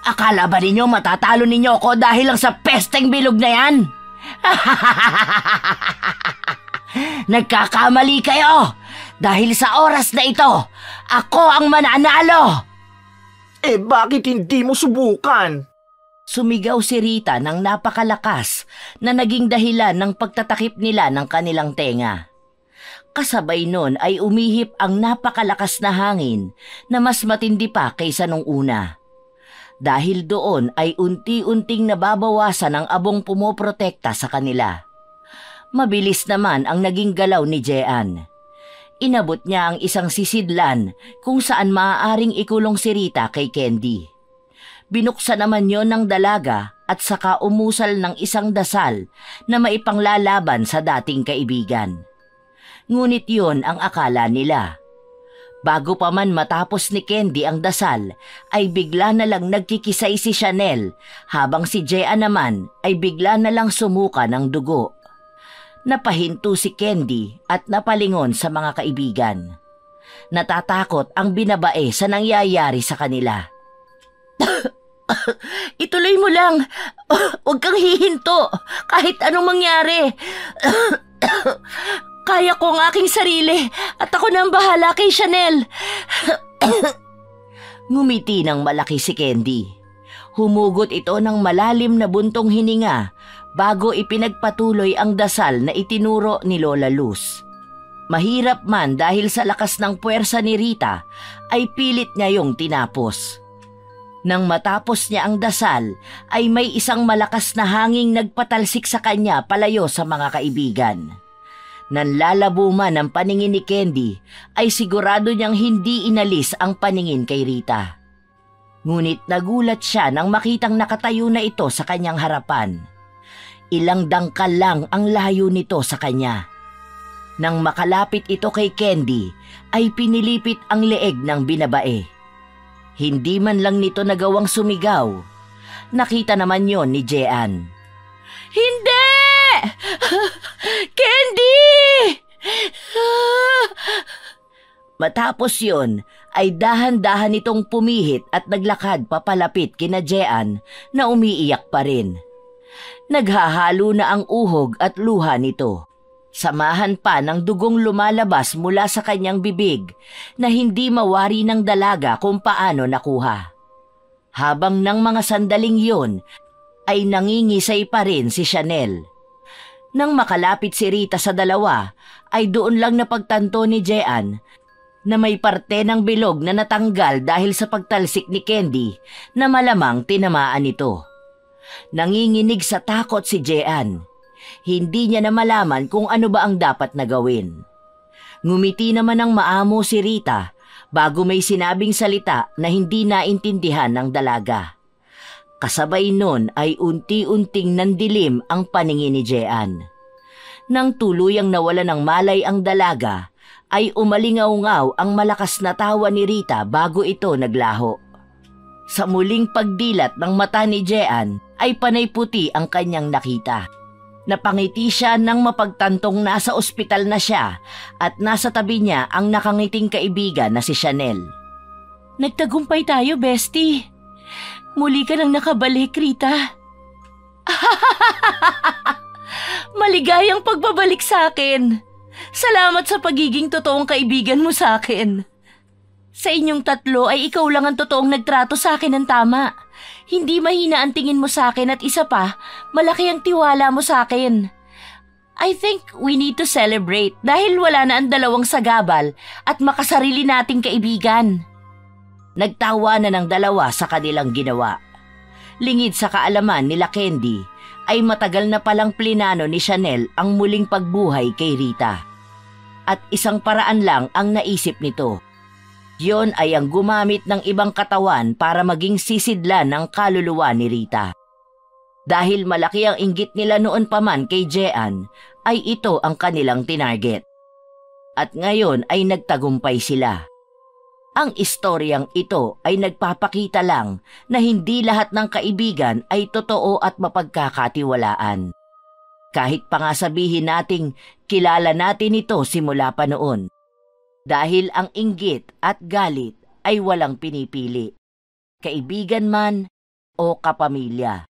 [SPEAKER 1] Akala ba ninyo matatalo ninyo ako dahil lang sa pesteng bilog na yan? Nagkakamali kayo! Dahil sa oras na ito, ako ang mananalo!
[SPEAKER 2] Bakit hindi mo subukan?
[SPEAKER 1] Sumigaw si Rita ng napakalakas na naging dahilan ng pagtatakip nila ng kanilang tenga. Kasabay nun ay umihip ang napakalakas na hangin na mas matindi pa kaysa nung una. Dahil doon ay unti-unting nababawasan ang abong pumoprotekta sa kanila. Mabilis naman ang naging galaw ni Jean. Inabot niya ang isang sisidlan kung saan maaaring ikulong si Rita kay Candy. Binuksan naman yon ng dalaga at saka umusal ng isang dasal na maipanglalaban sa dating kaibigan. Ngunit yon ang akala nila. Bago pa man matapos ni Candy ang dasal, ay bigla na lang nagkikisay si Chanel habang si Jean naman ay bigla na lang sumuka ng dugo. Napahinto si Candy at napalingon sa mga kaibigan. Natatakot ang binabae sa nangyayari sa kanila. Ituloy mo lang. Huwag kang hihinto kahit anong mangyari. Kaya ko ang aking sarili at ako na ang bahala kay Chanel. Ngumiti ng malaki si Candy. Humugot ito ng malalim na buntong hininga bago ipinagpatuloy ang dasal na itinuro ni Lola Luz. Mahirap man dahil sa lakas ng puwersa ni Rita, ay pilit niya yung tinapos. Nang matapos niya ang dasal, ay may isang malakas na hanging nagpatalsik sa kanya palayo sa mga kaibigan. Nanlalabo man ang paningin ni Candy, ay sigurado niyang hindi inalis ang paningin kay Rita. Ngunit nagulat siya nang makitang nakatayo na ito sa kanyang harapan. Ilang dangkal lang ang layo nito sa kanya. Nang makalapit ito kay Candy, ay pinilipit ang leeg ng binabae. Hindi man lang nito nagawang sumigaw. Nakita naman yon ni Jean. Hindi! Candy! Matapos yon, ay dahan-dahan itong pumihit at naglakad papalapit kina Jean na umiiyak pa rin. Naghahalo na ang uhog at luha nito. Samahan pa ng dugong lumalabas mula sa kanyang bibig na hindi mawari ng dalaga kung paano nakuha. Habang ng mga sandaling yon, ay nangingisay pa rin si Chanel. Nang makalapit si Rita sa dalawa, ay doon lang napagtanto ni Jean na may parte ng bilog na natanggal dahil sa pagtalsik ni Candy na malamang tinamaan ito. Nanginginig sa takot si Jean. Hindi niya na malaman kung ano ba ang dapat na gawin. Ngumiti naman ng maamo si Rita bago may sinabing salita na hindi naintindihan ng dalaga. Kasabay nun ay unti-unting nandilim ang paningin ni Jean. Nang tuluyang nawala ng malay ang dalaga, ay umalingaw-ngaw ang malakas na tawa ni Rita bago ito naglaho. Sa muling pagdilat ng mata ni Jean ay panay puti ang kanyang nakita. Napangiti siya nang mapagtantong nasa ospital na siya at nasa tabi niya ang nakangiting kaibigan na si Chanel. Nagtagumpay tayo, bestie. Muli ka nang nakabalik, Rita. Maligayang pagbabalik sa akin. Salamat sa pagiging totoong kaibigan mo sa akin. Sa inyong tatlo ay ikaw lang ang totoong nagtrato sa akin ng tama. Hindi mahina ang tingin mo sa akin at isa pa, malaki ang tiwala mo sa akin. I think we need to celebrate dahil wala na ang dalawang sagabal at makasarili nating kaibigan. Nagtawa na ng dalawa sa kanilang ginawa. Lingid sa kaalaman nila Candy, ay matagal na palang plinano ni Chanel ang muling pagbuhay kay Rita. At isang paraan lang ang naisip nito. Yon ay ang gumamit ng ibang katawan para maging sisidlan ng kaluluwa ni Rita. Dahil malaki ang inggit nila noon pa man kay Jean, ay ito ang kanilang tinarget. At ngayon ay nagtagumpay sila. Ang istoryang ito ay nagpapakita lang na hindi lahat ng kaibigan ay totoo at mapagkakatiwalaan. Kahit pa nga sabihin nating kilala natin ito simula pa noon. Dahil ang inggit at galit ay walang pinipili. Kaibigan man o kapamilya.